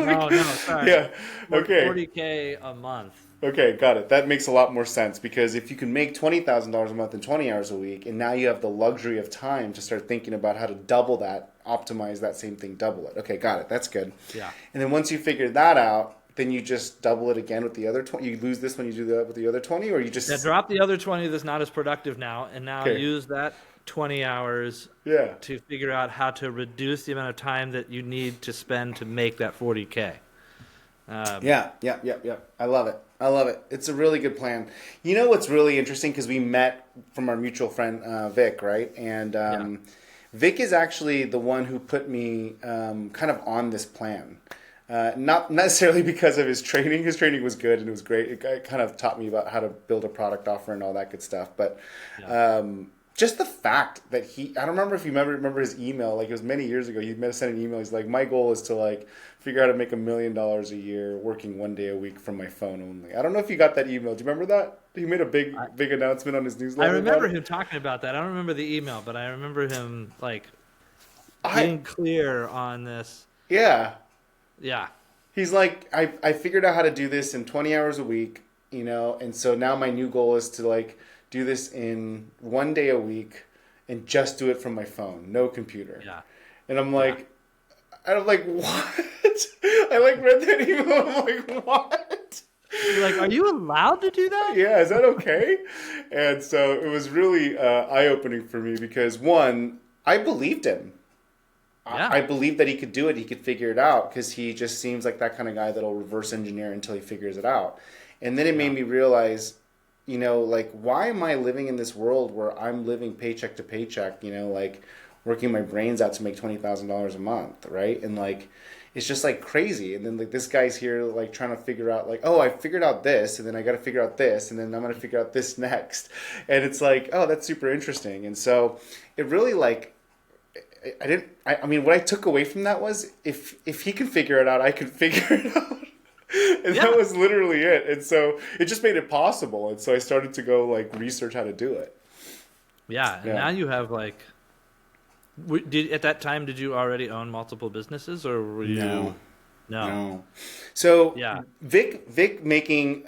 S2: No, sorry.
S1: Yeah, okay.
S2: 40K a month.
S1: Okay, got it. That makes a lot more sense because if you can make $20,000 a month and 20 hours a week, and now you have the luxury of time to start thinking about how to double that, optimize that same thing, double it. Okay, got it. That's good.
S2: Yeah.
S1: And then once you figure that out, then you just double it again with the other 20. You lose this when you do that with the other 20, or you just...
S2: Yeah, drop the other 20 that's not as productive now, and now use that 20 hours to figure out how to reduce the amount of time that you need to spend to make that 40K.
S1: Yeah. I love it. It's a really good plan. You know what's really interesting, because we met from our mutual friend Vic, right? And Vic is actually the one who put me kind of on this plan. Not necessarily because of his training. His training was good and it was great. It kind of taught me about how to build a product offer and all that good stuff. But just the fact that I don't remember if you remember his email, like it was many years ago, he sent an email, he's like, my goal is to like figure out how to make $1 million a year working 1 day a week from my phone only. I don't know if you got that email. Do you remember that? He made a big announcement on his newsletter.
S2: I remember him talking about that. I don't remember the email, but I remember him like being clear on this.
S1: Yeah.
S2: Yeah.
S1: He's like, I figured out how to do this in 20 hours a week, and so now my new goal is to like do this in 1 day a week and just do it from my phone, no computer.
S2: Yeah.
S1: And I'm like, what? I like read that email. I'm like, what?
S2: You're like, are you allowed to do that?
S1: Yeah, is that okay? And so it was really eye-opening for me because, one, I believed him. Yeah. I believed that he could do it. He could figure it out because he just seems like that kind of guy that'll reverse engineer until he figures it out. And then it made me realize, like, why am I living in this world where I'm living paycheck to paycheck, like working my brains out to make $20,000 a month, right? And like, it's just like crazy. And then like this guy's here like trying to figure out like, oh, I figured out this, and then I got to figure out this, and then I'm going to figure out this next. And it's like, oh, that's super interesting. And so it really like, I mean, what I took away from that was if he can figure it out, I can figure it out. And that was literally it. And so it just made it possible. And so I started to go like research how to do it.
S2: Yeah. And now you have like, at that time, did you already own multiple businesses or were you? No.
S1: So Vic making,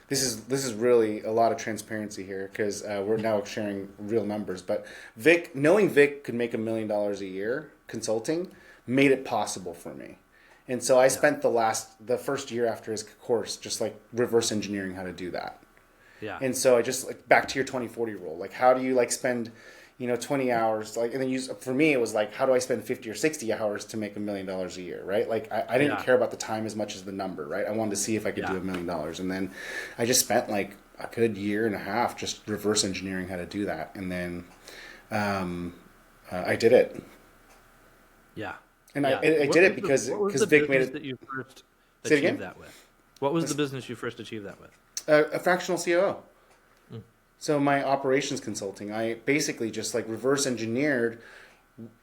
S1: this is really a lot of transparency here because we're now sharing real numbers. But knowing Vic could make $1 million a year consulting made it possible for me. And so I spent the first year after his course just like reverse engineering how to do that. Yeah. And so I just like back to your 20/40 rule. Like how do you like spend 20 hours like and then for me it was like how do I spend 50 or 60 hours to make $1 million a year, right? Like I didn't care about the time as much as the number, right? I wanted to see if I could do $1 million. And then I just spent like a good year and a half just reverse engineering how to do that. And then I did it.
S2: Yeah.
S1: And I did it because Vic made it.
S2: That you first achieved that with? What was the business you first achieved that with?
S1: A fractional COO. So my operations consulting, I basically just like reverse engineered,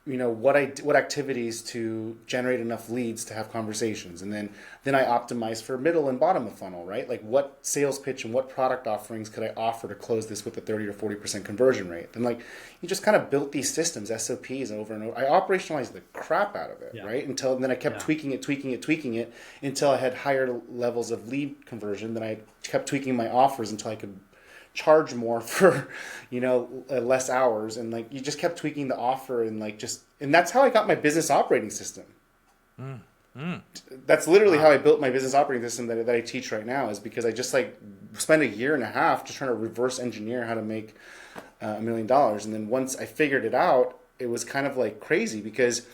S1: what activities to generate enough leads to have conversations, and then I optimize for middle and bottom of funnel, right? Like what sales pitch and what product offerings could I offer to close this with a 30 or 40% conversion rate. And like you just kind of built these systems, SOPs, over and over. I operationalized the crap out of it, right? Until then I kept tweaking it until I had higher levels of lead conversion. Then I kept tweaking my offers until I could charge more for less hours, and like you just kept tweaking the offer, and and that's how I got my business operating system. That's literally how I built my business operating system that I teach right now, is because I just like spent a year and a half just trying to reverse engineer how to make $1 million. And then once I figured it out, it was kind of like crazy because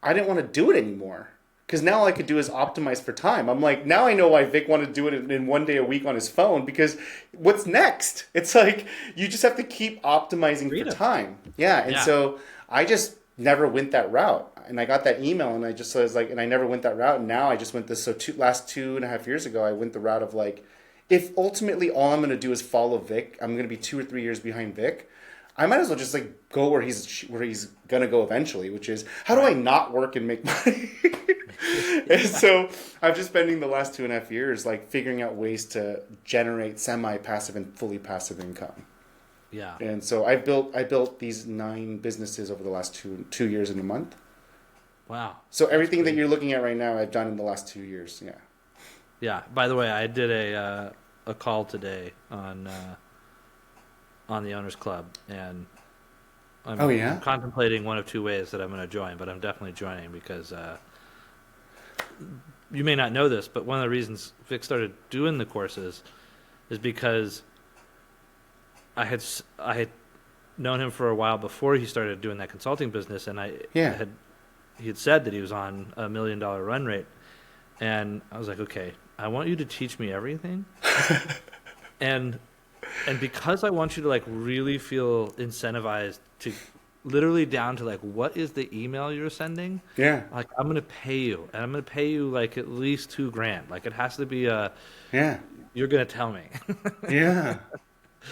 S1: I didn't want to do it anymore. Because now all I could do is optimize for time. I'm like, now I know why Vic wanted to do it in 1 day a week on his phone, because what's next? It's like, you just have to keep optimizing for time. Yeah. And so I just never went that route. And I got that email and I just was like, and I never went that route. And now I just went this. So last 2.5 years ago, I went the route of like, if ultimately all I'm going to do is follow Vic, I'm going to be 2 or 3 years behind Vic, I might as well just like go where he's going to go eventually, which is, how do I not work and make money? And so I've just spending the last 2.5 years like figuring out ways to generate semi-passive and fully passive income.
S2: Yeah.
S1: And so I built these 9 businesses over the last 2 years and a month.
S2: Wow.
S1: So everything that you're looking at right now, I've done in the last 2 years. Yeah.
S2: Yeah. By the way, I did a call today on the Owners Club, and I'm contemplating one of 2 ways that I'm going to join, but I'm definitely joining because you may not know this, but one of the reasons Vic started doing the courses is because I had known him for a while before he started doing that consulting business, and he had said that he was on $1 million run rate, and I was like, okay, I want you to teach me everything, and because I want you to like really feel incentivized to literally down to like what is the email you're sending, like I'm gonna pay you, and I'm gonna pay you like at least $2,000. Like it has to be you're gonna tell me.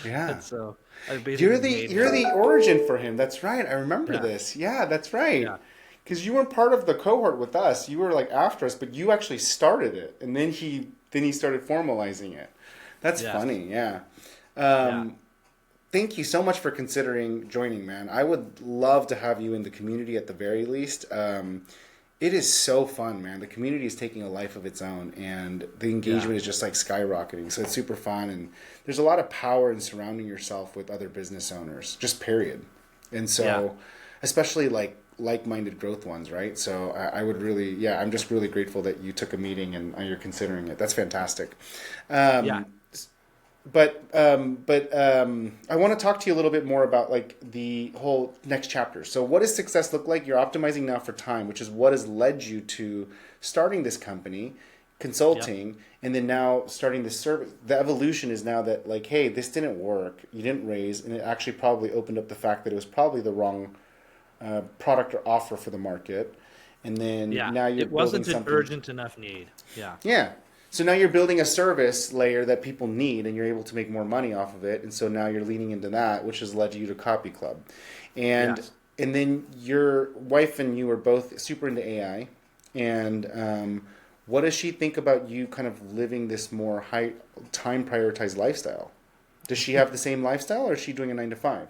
S2: And so
S1: you're the origin for him. That's right. I remember this. Yeah, that's right. Because you weren't part of the cohort with us. You were like after us, but you actually started it, and then he started formalizing it. That's funny. Thank you so much for considering joining, man. I would love to have you in the community at the very least. It is so fun, man. The community is taking a life of its own, and the engagement is just like skyrocketing. So it's super fun, and there's a lot of power in surrounding yourself with other business owners, just period. And so, especially like-minded growth ones, right? So I would really, I'm just really grateful that you took a meeting and you're considering it. That's fantastic. But I want to talk to you a little bit more about like the whole next chapter. So what does success look like? You're optimizing now for time, which is what has led you to starting this company, consulting, and then now starting this service. The evolution is now that like, hey, this didn't work. You didn't raise, and it actually probably opened up the fact that it was probably the wrong product or offer for the market. And then now you're
S2: it wasn't
S1: building
S2: an
S1: something
S2: urgent enough need.
S1: Yeah. So now you're building a service layer that people need, and you're able to make more money off of it. And so now you're leaning into that, which has led you to Copy Club. And then your wife and you are both super into AI. And what does she think about you kind of living this more high time prioritized lifestyle? Does she have the same lifestyle, or is she doing a 9 to 5?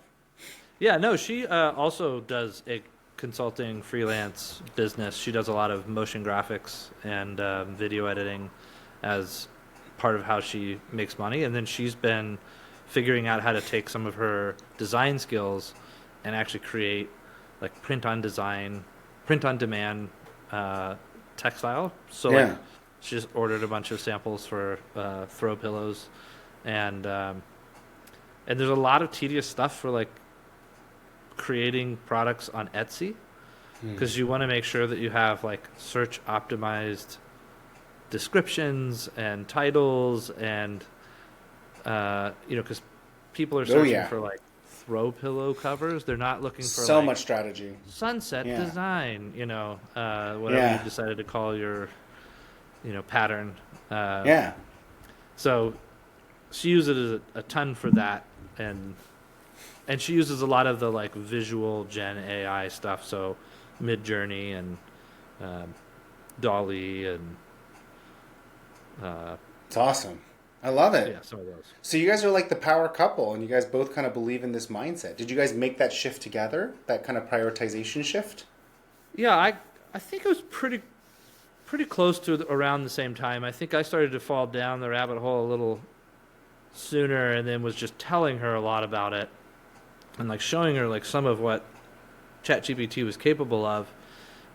S2: Yeah, no, she also does a consulting freelance business. She does a lot of motion graphics and video editing as part of how she makes money. And then she's been figuring out how to take some of her design skills and actually create like print on demand textile. So like she just ordered a bunch of samples for throw pillows, and there's a lot of tedious stuff for like creating products on Etsy, because you want to make sure that you have like search optimized descriptions and titles, and because people are searching for like throw pillow covers. They're not looking for
S1: so
S2: like
S1: much strategy,
S2: sunset design, whatever you decided to call your pattern. So she uses it a ton for that, and and she uses a lot of the like visual Gen AI stuff, so Mid-Journey and Dolly and
S1: It's awesome. I love it.
S2: yeah, some of those.
S1: So you guys are like the power couple, and you guys both kind of believe in this mindset. Did you guys make that shift together? That kind of prioritization shift?
S2: Yeah, I think it was pretty close to around the same time. I think I started to fall down the rabbit hole a little sooner, and then was just telling her a lot about it, and like showing her like some of what ChatGPT was capable of,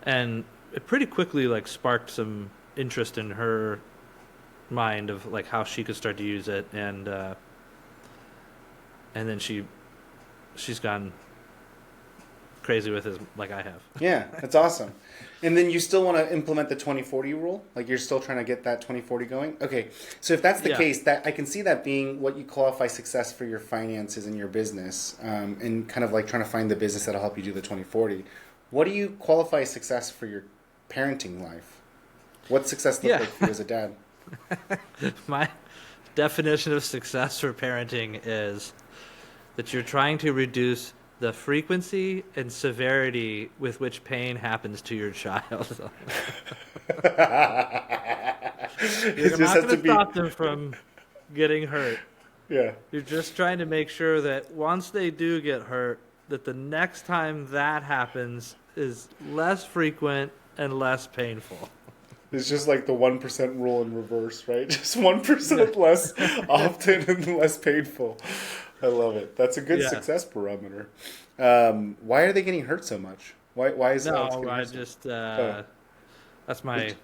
S2: and it pretty quickly like sparked some interest in her mind of like how she could start to use it, and then she's gone crazy with it like I have.
S1: Yeah, that's awesome. And then you still want to implement the 2040 rule? Like you're still trying to get that 2040 going? Okay. So if that's the case, that I can see that being what you qualify success for your finances and your business, and kind of like trying to find the business that'll help you do the 2040. What do you qualify success for your parenting life? What's success look like for you as a dad?
S2: My definition of success for parenting is that you're trying to reduce the frequency and severity with which pain happens to your child. You're not going to stop them from getting hurt.
S1: Yeah.
S2: You're just trying to make sure that once they do get hurt, that the next time that happens is less frequent and less painful.
S1: It's just like the 1% rule in reverse, right? Just 1% less often and less painful. I love it. That's a good success barometer. Why are they getting hurt so much? Why is that?
S2: No, I just that's my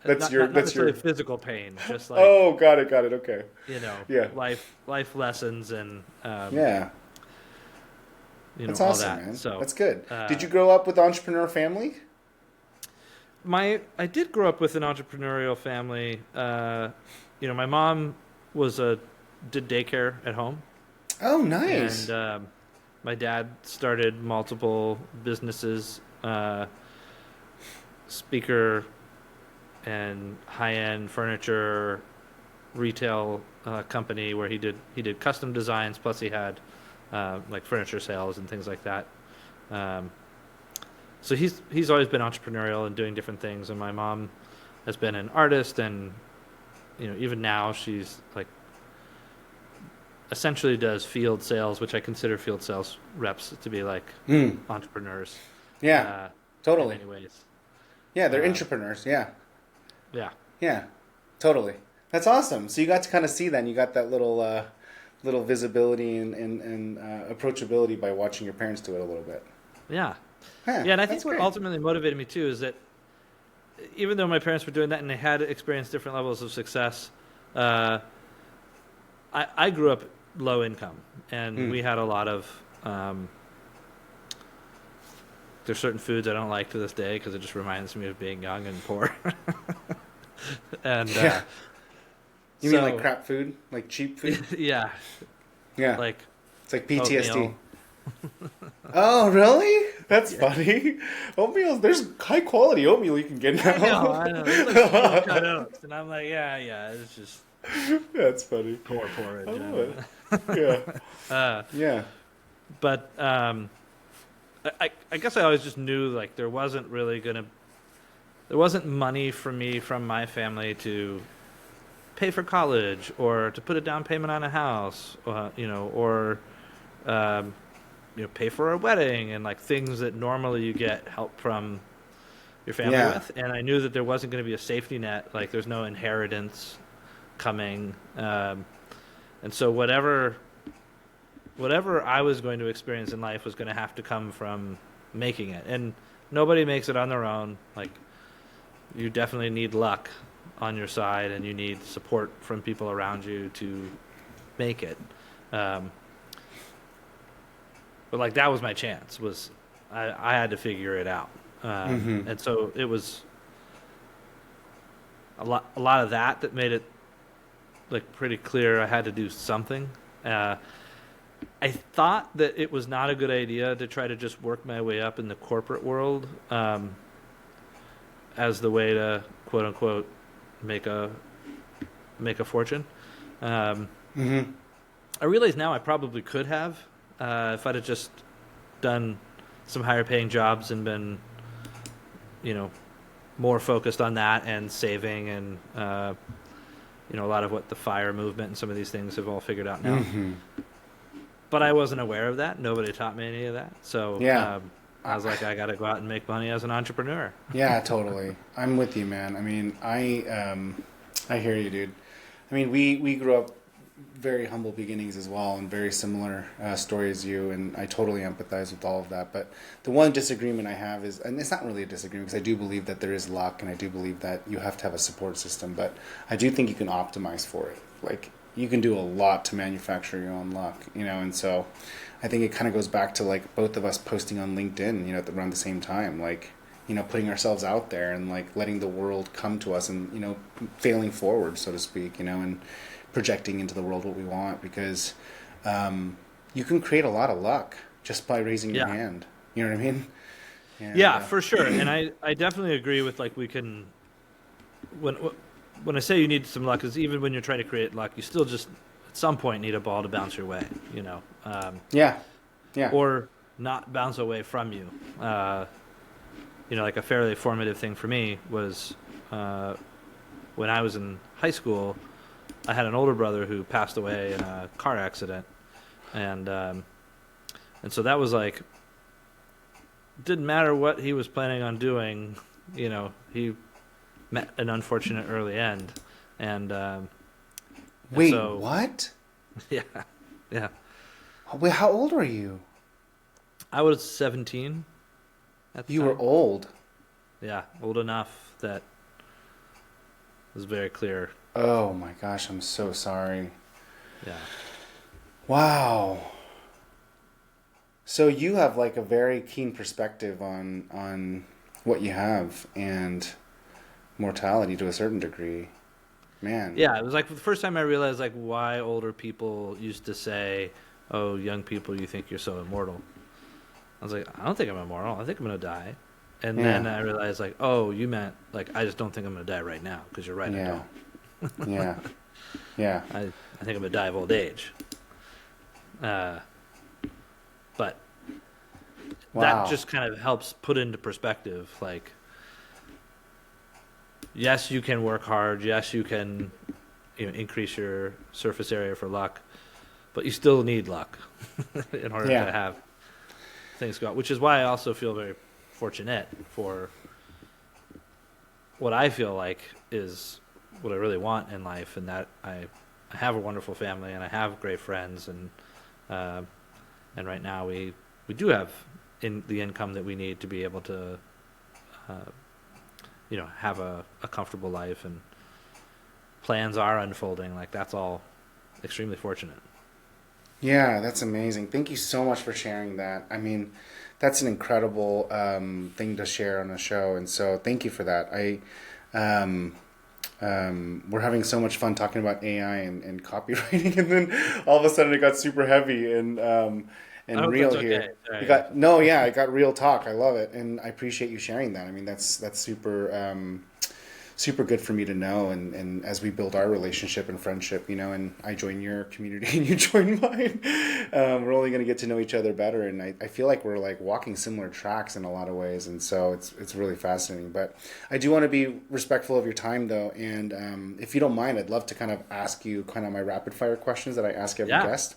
S1: that's
S2: not,
S1: your
S2: not
S1: that's your
S2: physical pain. Just like
S1: got it. Okay.
S2: Life lessons and
S1: that's
S2: all
S1: awesome,
S2: that.
S1: man.
S2: So
S1: that's good. Did you grow up with an entrepreneur family?
S2: I did grow up with an entrepreneurial family. My mom did daycare at home.
S1: Oh, nice.
S2: And my dad started multiple businesses, speaker and high-end furniture retail company where he did custom designs. Plus, he had like furniture sales and things like that. So he's always been entrepreneurial and doing different things. And my mom has been an artist, and even now she's like essentially does field sales, which I consider field sales reps to be like entrepreneurs.
S1: Yeah, totally.
S2: In many ways.
S1: Yeah, they're entrepreneurs. Yeah.
S2: Yeah.
S1: Yeah, totally. That's awesome. So you got to kind of see that, and you got that little visibility and approachability by watching your parents do it a little bit.
S2: Yeah.
S1: Huh,
S2: yeah, and I think what
S1: great.
S2: ultimately motivated me too is that even though my parents were doing that and they had experienced different levels of success, I grew up low income, and we had a lot of there's certain foods I don't like to this day because it just reminds me of being young and poor. And
S1: you mean like crap food, like cheap food?
S2: Yeah. Like
S1: it's like PTSD.
S2: Oatmeal.
S1: Oh, really? That's funny. Oatmeal, there's high quality oatmeal you can get now.
S2: I know. It's like cut oats, and I'm like, yeah, it's just
S1: that's funny.
S2: Poor porridge.
S1: Yeah.
S2: But I guess I always just knew like there wasn't money for me from my family to pay for college or to put a down payment on a house, or pay for a wedding and like things that normally you get help from your family with. And I knew that there wasn't going to be a safety net. Like there's no inheritance coming. And so whatever I was going to experience in life was going to have to come from making it. And nobody makes it on their own. Like you definitely need luck on your side, and you need support from people around you to make it. But like that was my chance. I had to figure it out, and so it was a lot of that made it like pretty clear I had to do something. I thought that it was not a good idea to try to just work my way up in the corporate world as the way to quote unquote make a fortune. I realize now I probably could have. If I'd have just done some higher paying jobs and been, more focused on that and saving and, a lot of what the FIRE movement and some of these things have all figured out now.
S1: Mm-hmm.
S2: But I wasn't aware of that. Nobody taught me any of that. So
S1: Yeah.
S2: I was like, I got to go out and make money as an entrepreneur.
S1: Yeah, totally. I'm with you, man. I mean, I hear you, dude. I mean, we grew up very humble beginnings as well, and very similar story as you, and I totally empathize with all of that. But the one disagreement I have is, and it's not really a disagreement, because I do believe that there is luck, and I do believe that you have to have a support system, but I do think you can optimize for it. Like, you can do a lot to manufacture your own luck, and so I think it kind of goes back to, like, both of us posting on LinkedIn, around the same time, like, putting ourselves out there and, like, letting the world come to us and, failing forward, so to speak, and projecting into the world what we want, because you can create a lot of luck just by raising your hand. You know what I mean? And,
S2: for sure. And I definitely agree with, like, we can, when I say you need some luck, is even when you're trying to create luck, you still just at some point need a ball to bounce your way, or not bounce away from you. Like a fairly formative thing for me was when I was in high school, I had an older brother who passed away in a car accident, and so that was like, didn't matter what he was planning on doing, he met an unfortunate early end, and
S1: wait,
S2: so,
S1: what?
S2: Yeah.
S1: Wait, how old were you?
S2: I was 17 at the
S1: You
S2: time.
S1: were old.
S2: Yeah, old enough that it was very clear.
S1: Oh my gosh, I'm so sorry.
S2: Yeah.
S1: Wow. So you have, like, a very keen perspective on what you have and mortality to a certain degree. Man.
S2: Yeah, it was like the first time I realized, like, why older people used to say, "Oh, young people, you think you're so immortal." I was like, I don't think I'm immortal. I think I'm gonna die. And then I realized, like, oh, you meant, like, I just don't think I'm gonna die right now, because you're right, I don't.
S1: Yeah.
S2: I think I'm gonna die of old age. But
S1: Wow.
S2: that just kind of helps put into perspective, like, yes, you can work hard. Yes, you can, increase your surface area for luck, but you still need luck in order to have things go out. Which is why I also feel very fortunate for what I feel like is what I really want in life, and that I have a wonderful family and I have great friends, and right now we do have the income that we need to be able to have a comfortable life, and plans are unfolding. Like, that's all extremely fortunate.
S1: Yeah, that's amazing. Thank you so much for sharing that. I mean, that's an incredible thing to share on a show, and so thank you for that. We're having so much fun talking about AI and copywriting, and then all of a sudden it got super heavy and real here.
S2: Okay.
S1: I got real talk. I love it, and I appreciate you sharing that. I mean, that's super good for me to know, and as we build our relationship and friendship, and I join your community and you join mine, we're only going to get to know each other better, and I feel like we're, like, walking similar tracks in a lot of ways, and so it's really fascinating. But I do want to be respectful of your time, though, and if you don't mind, I'd love to kind of ask you kind of my rapid fire questions that I ask every guest.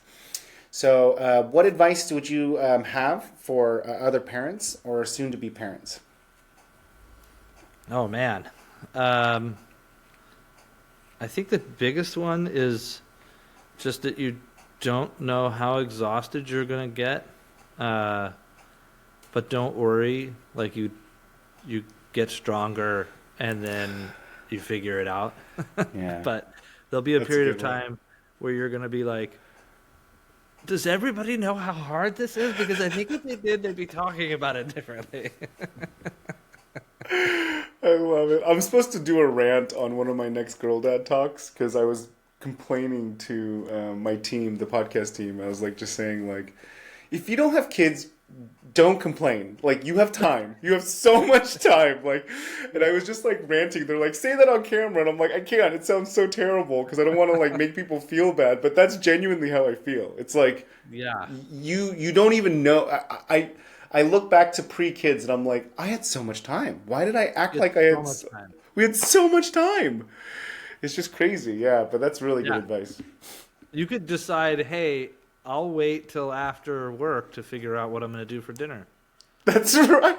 S1: So what advice would you have for other parents or soon to be parents?
S2: Oh, man. I think the biggest one is just that you don't know how exhausted you're going to get. But don't worry. Like, you get stronger and then you figure it out.
S1: Yeah.
S2: But there'll be a period of time where you're going to be like, does everybody know how hard this is? Because I think if they did, they'd be talking about it differently.
S1: I love it. I'm supposed to do a rant on one of my next Girl Dad talks, because I was complaining to my team, the podcast team. I was, like, just saying, like, if you don't have kids, don't complain. Like, you have time. You have so much time. Like, and I was just like ranting. They're like, say that on camera. And I'm like, I can't. It sounds so terrible because I don't want to like make people feel bad. But that's genuinely how I feel. It's like,
S2: Yeah.
S1: you don't even know. I look back to pre-kids and I'm like, I had so much time. Why did I act
S2: It's
S1: like I
S2: so
S1: had?
S2: much time.
S1: We had so much time. It's just crazy. Yeah, but that's really good
S2: Yeah.
S1: advice.
S2: You could decide, hey, I'll wait till after work to figure out what I'm going to do for dinner.
S1: That's right.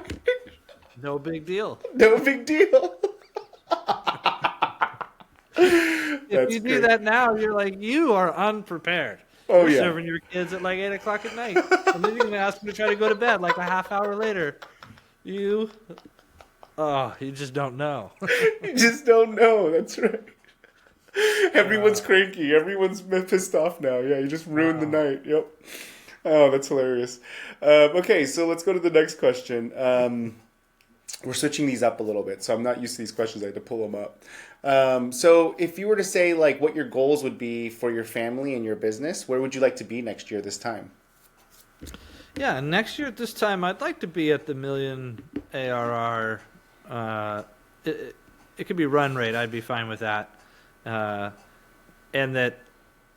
S2: No big deal.
S1: No big deal.
S2: If
S1: That's
S2: you do
S1: great.
S2: that now, you're like, you are unprepared.
S1: Oh
S2: You're
S1: yeah.
S2: serving your kids at like 8 o'clock at night. And then you're going to ask them to try to go to bed like a half hour later. You, you just don't know.
S1: You just don't know. That's right. Everyone's cranky. Everyone's pissed off now. Yeah, you just ruined the night. Yep. Oh, that's hilarious. Okay, so let's go to the next question. We're switching these up a little bit, so I'm not used to these questions. I had to pull them up. So if you were to say like what your goals would be for your family and your business, where would you like to be next year this time?
S2: Yeah, next year at this time, I'd like to be at the million ARR. It could be run rate. I'd be fine with that. And that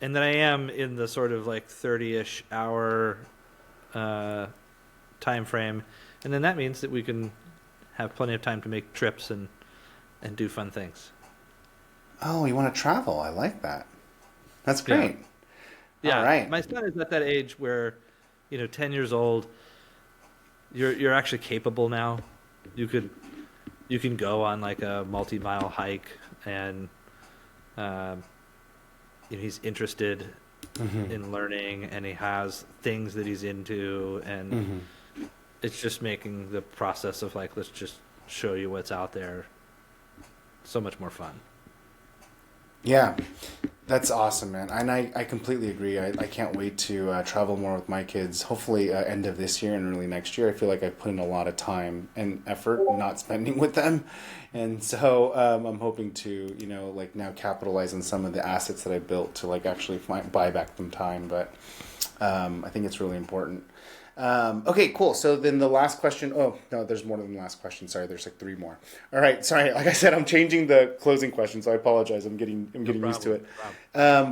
S2: I am in the sort of like 30-ish hour time frame, and then that means that we can have plenty of time to make trips and do fun things.
S1: Oh, you want to travel? I like that. That's great.
S2: Yeah,
S1: All right.
S2: my son is at that age where, 10 years old, you're actually capable now. You can go on like a multi-mile hike, and he's interested in learning, and he has things that he's into, and it's just making the process of like, let's just show you what's out there so much more fun.
S1: Yeah, that's awesome, man. And I completely agree. I can't wait to travel more with my kids, hopefully end of this year and early next year. I feel like I've put in a lot of time and effort not spending with them. And so I'm hoping to, like now capitalize on some of the assets that I built to like actually buy back some time. But I think it's really important. Okay, cool. So then the last question. Oh, no, there's more than the last question. Sorry, there's like 3 more. All right, sorry. Like I said, I'm changing the closing question, so I apologize. I'm getting used to it.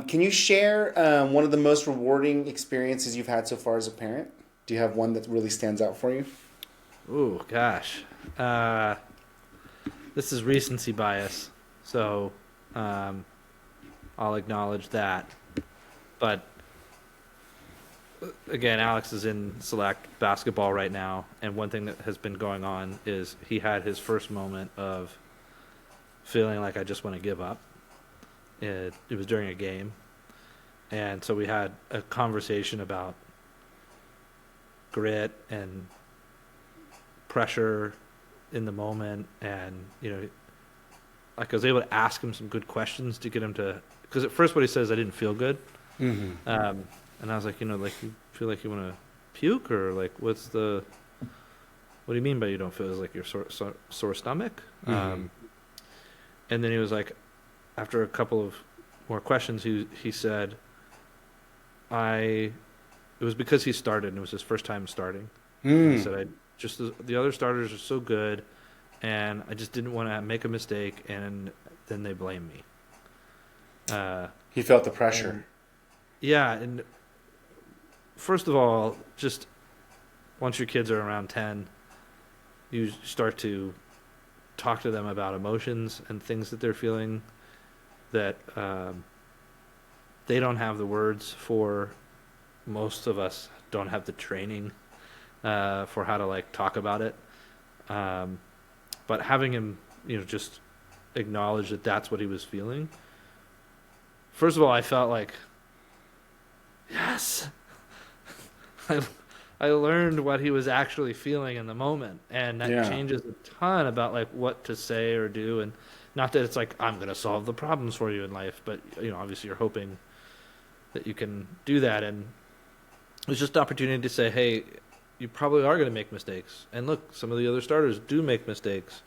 S1: Can you share one of the most rewarding experiences you've had so far as a parent? Do you have one that really stands out for you?
S2: Ooh, gosh. This is recency bias, so I'll acknowledge that. But again, Alex is in select basketball right now, and one thing that has been going on is he had his first moment of feeling like I just want to give up. It was during a game, and so we had a conversation about grit and pressure in the moment, and like I was able to ask him some good questions to get him to, because at first what he says, I didn't feel good. And I was like, like you feel like you want to puke, or like what do you mean by you don't feel? Is like your sore stomach? And then he was like, after a couple of more questions, he said, it was because he started and it was his first time starting. He said, the other starters are so good, and I just didn't want to make a mistake, and then they blame me.
S1: He felt the pressure.
S2: And first of all, just once your kids are around 10, you start to talk to them about emotions and things that they're feeling that they don't have the words for. Most of us don't have the training for how to like talk about it. But having him, just acknowledge that that's what he was feeling. First of all, I felt like, yes, I learned what he was actually feeling in the moment, and that changes a ton about like what to say or do. And not that it's like I'm going to solve the problems for you in life, but obviously you're hoping that you can do that. And it's just an opportunity to say, hey, you probably are going to make mistakes, and look, some of the other starters do make mistakes,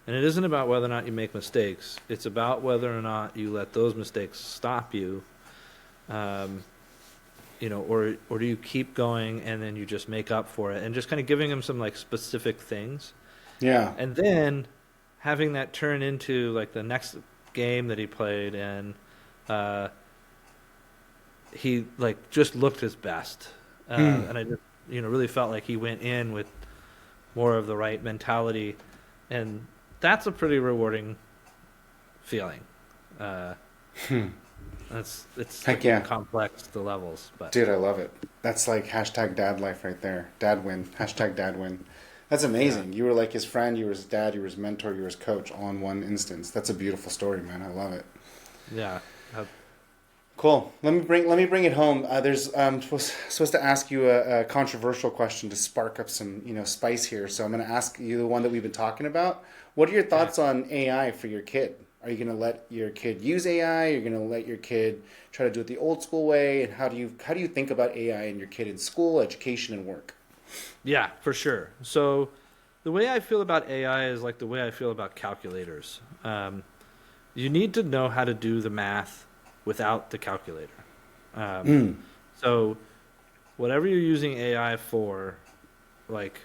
S2: and it isn't about whether or not you make mistakes. It's about whether or not you let those mistakes stop you. or do you keep going and then you just make up for it, and just kind of giving him some like specific things,
S1: Yeah.
S2: and then having that turn into like the next game that he played, and he like just looked his best, and I just really felt like he went in with more of the right mentality, and that's a pretty rewarding feeling. It's
S1: Heck yeah.
S2: complex the levels, but
S1: Dude, I love it. That's like hashtag dad life right there. Dad win. Hashtag dad win. That's amazing. You were like his friend, you were his dad, you were his mentor, you were his coach all in one instance. That's a beautiful story, man. I love it.
S2: yeah.
S1: Cool. Let me bring it home. There's supposed to ask you a controversial question to spark up some spice here. So I'm going to ask you the one that we've been talking about. What are your thoughts on AI for your kid? Are you going to let your kid use AI? You're going to let your kid try to do it the old school way? And how do you think about AI and your kid in school, education, and work?
S2: Yeah, for sure. So the way I feel about AI is like the way I feel about calculators. You need to know how to do the math without the calculator. So whatever you're using AI for, like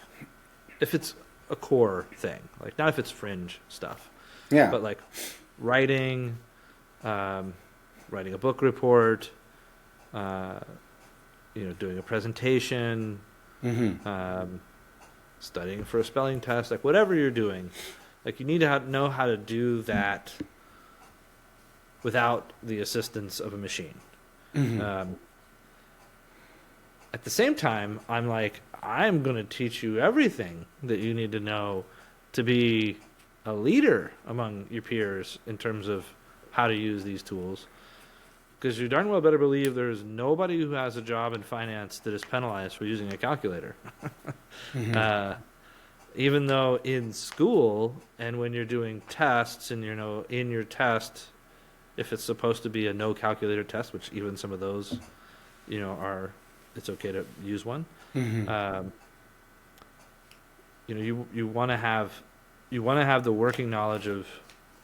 S2: if it's a core thing, like not if it's fringe stuff,
S1: Yeah.
S2: but like writing a book report, doing a presentation, studying for a spelling test, like whatever you're doing, like you need to know how to do that without the assistance of a machine. At the same time, I'm going to teach you everything that you need to know to be a leader among your peers in terms of how to use these tools. Because you darn well better believe there's nobody who has a job in finance that is penalized for using a calculator. Even though in school and when you're doing tests and in your test, if it's supposed to be a no calculator test, which even some of those, it's okay to use one. You want to have the working knowledge of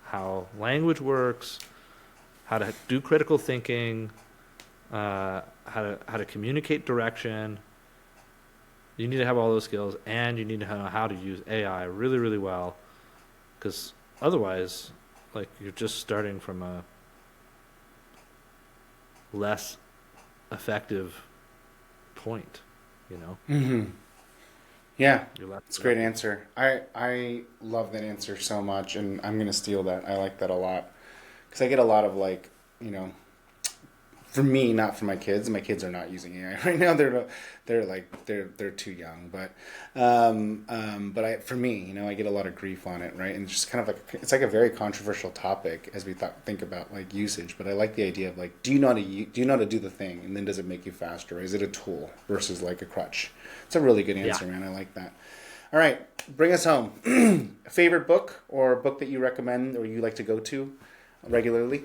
S2: how language works, how to do critical thinking, how to communicate direction. You need to have all those skills, and you need to know how to use AI really, really well, because otherwise, like, you're just starting from a less effective point,
S1: Yeah, it's a great answer. I love that answer so much, and I'm going to steal that. I like that a lot, because I get a lot of for me, not for my kids. My kids are not using AI right now. They're too young. But for me, I get a lot of grief on it, right? And it's just kind of it's like a very controversial topic as we think about like usage. But I like the idea of like, do you know how to do the thing, and then does it make you faster? Or is it a tool versus like a crutch? It's a really good answer, man. I like that. All right, bring us home. Favorite book or book that you recommend or you like to go to regularly?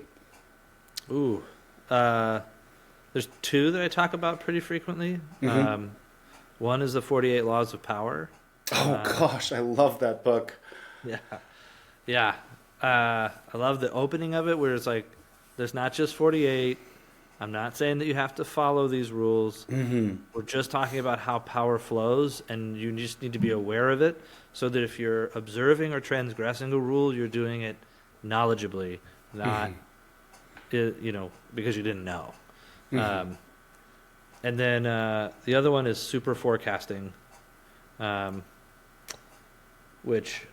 S2: Ooh. There's two that I talk about pretty frequently. One is the 48 Laws of Power.
S1: Oh gosh, I love that book.
S2: Yeah. I love the opening of it where it's like, there's not just 48. I'm not saying that you have to follow these rules. We're just talking about how power flows, and you just need to be aware of it so that if you're observing or transgressing a rule, you're doing it knowledgeably, not because you didn't know. And then the other one is Super Forecasting, which...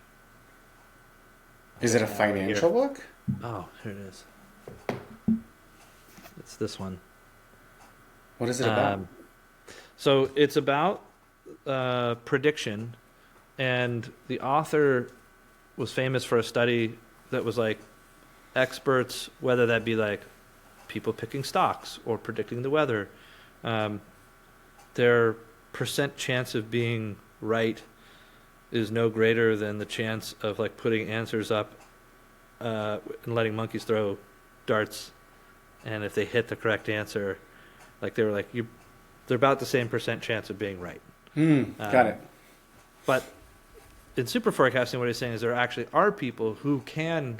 S1: Is it a financial book?
S2: Oh, here it is. It's this one.
S1: What is it about?
S2: So it's about prediction, and the author was famous for a study that was like, experts, whether that be like people picking stocks or predicting the weather, their percent chance of being right is no greater than the chance of like putting answers up and letting monkeys throw darts, and if they hit the correct answer, like they were like, they're about the same percent chance of being right.
S1: Got it.
S2: But in super forecasting, what he's saying is there actually are people who can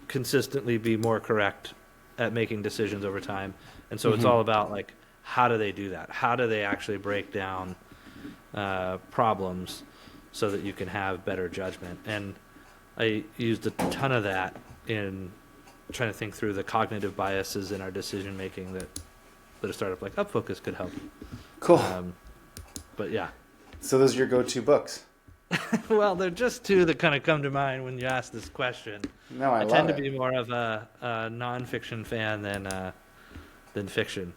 S2: consistently be more correct at making decisions over time, and so it's all about like how do they do that? How do they actually break down problems so that you can have better judgment? And I used a ton of that in trying to think through the cognitive biases in our decision making that a startup like UpFocus could help.
S1: Cool.
S2: But yeah.
S1: So those are your go-to books?
S2: Well, they're just two that kind of come to mind when you ask this question.
S1: No, I love
S2: tend to
S1: it.
S2: be more of a nonfiction fan than fiction.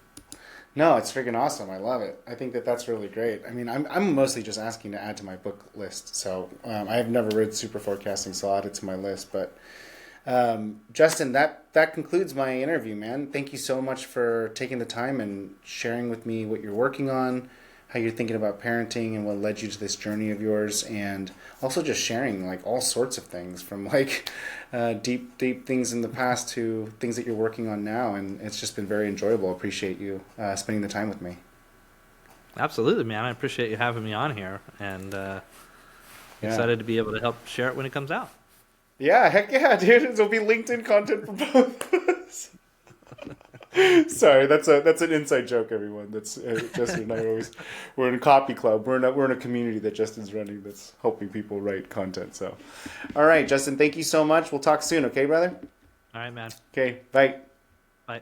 S1: No, it's freaking awesome. I love it. I think that that's really great. I mean, I'm mostly just asking to add to my book list. So I have never read Super Forecasting, so I'll add it to my list. But Justin, that concludes my interview, man. Thank you so much for taking the time and sharing with me what you're working on, how you're thinking about parenting and what led you to this journey of yours, and also just sharing like all sorts of things from like deep things in the past to things that you're working on now. And it's just been very enjoyable. Appreciate you spending the time with me.
S2: Absolutely, man. I appreciate you having me on here, and excited to be able to help share it when it comes out.
S1: Yeah, heck yeah, dude. It'll be LinkedIn content for both of us. Sorry, that's an inside joke, everyone. That's Justin and I we're in a copy club. We're in a community that Justin's running that's helping people write content. So, all right, Justin, thank you so much. We'll talk soon, okay, brother?
S2: All right, man.
S1: Okay, bye.
S2: Bye.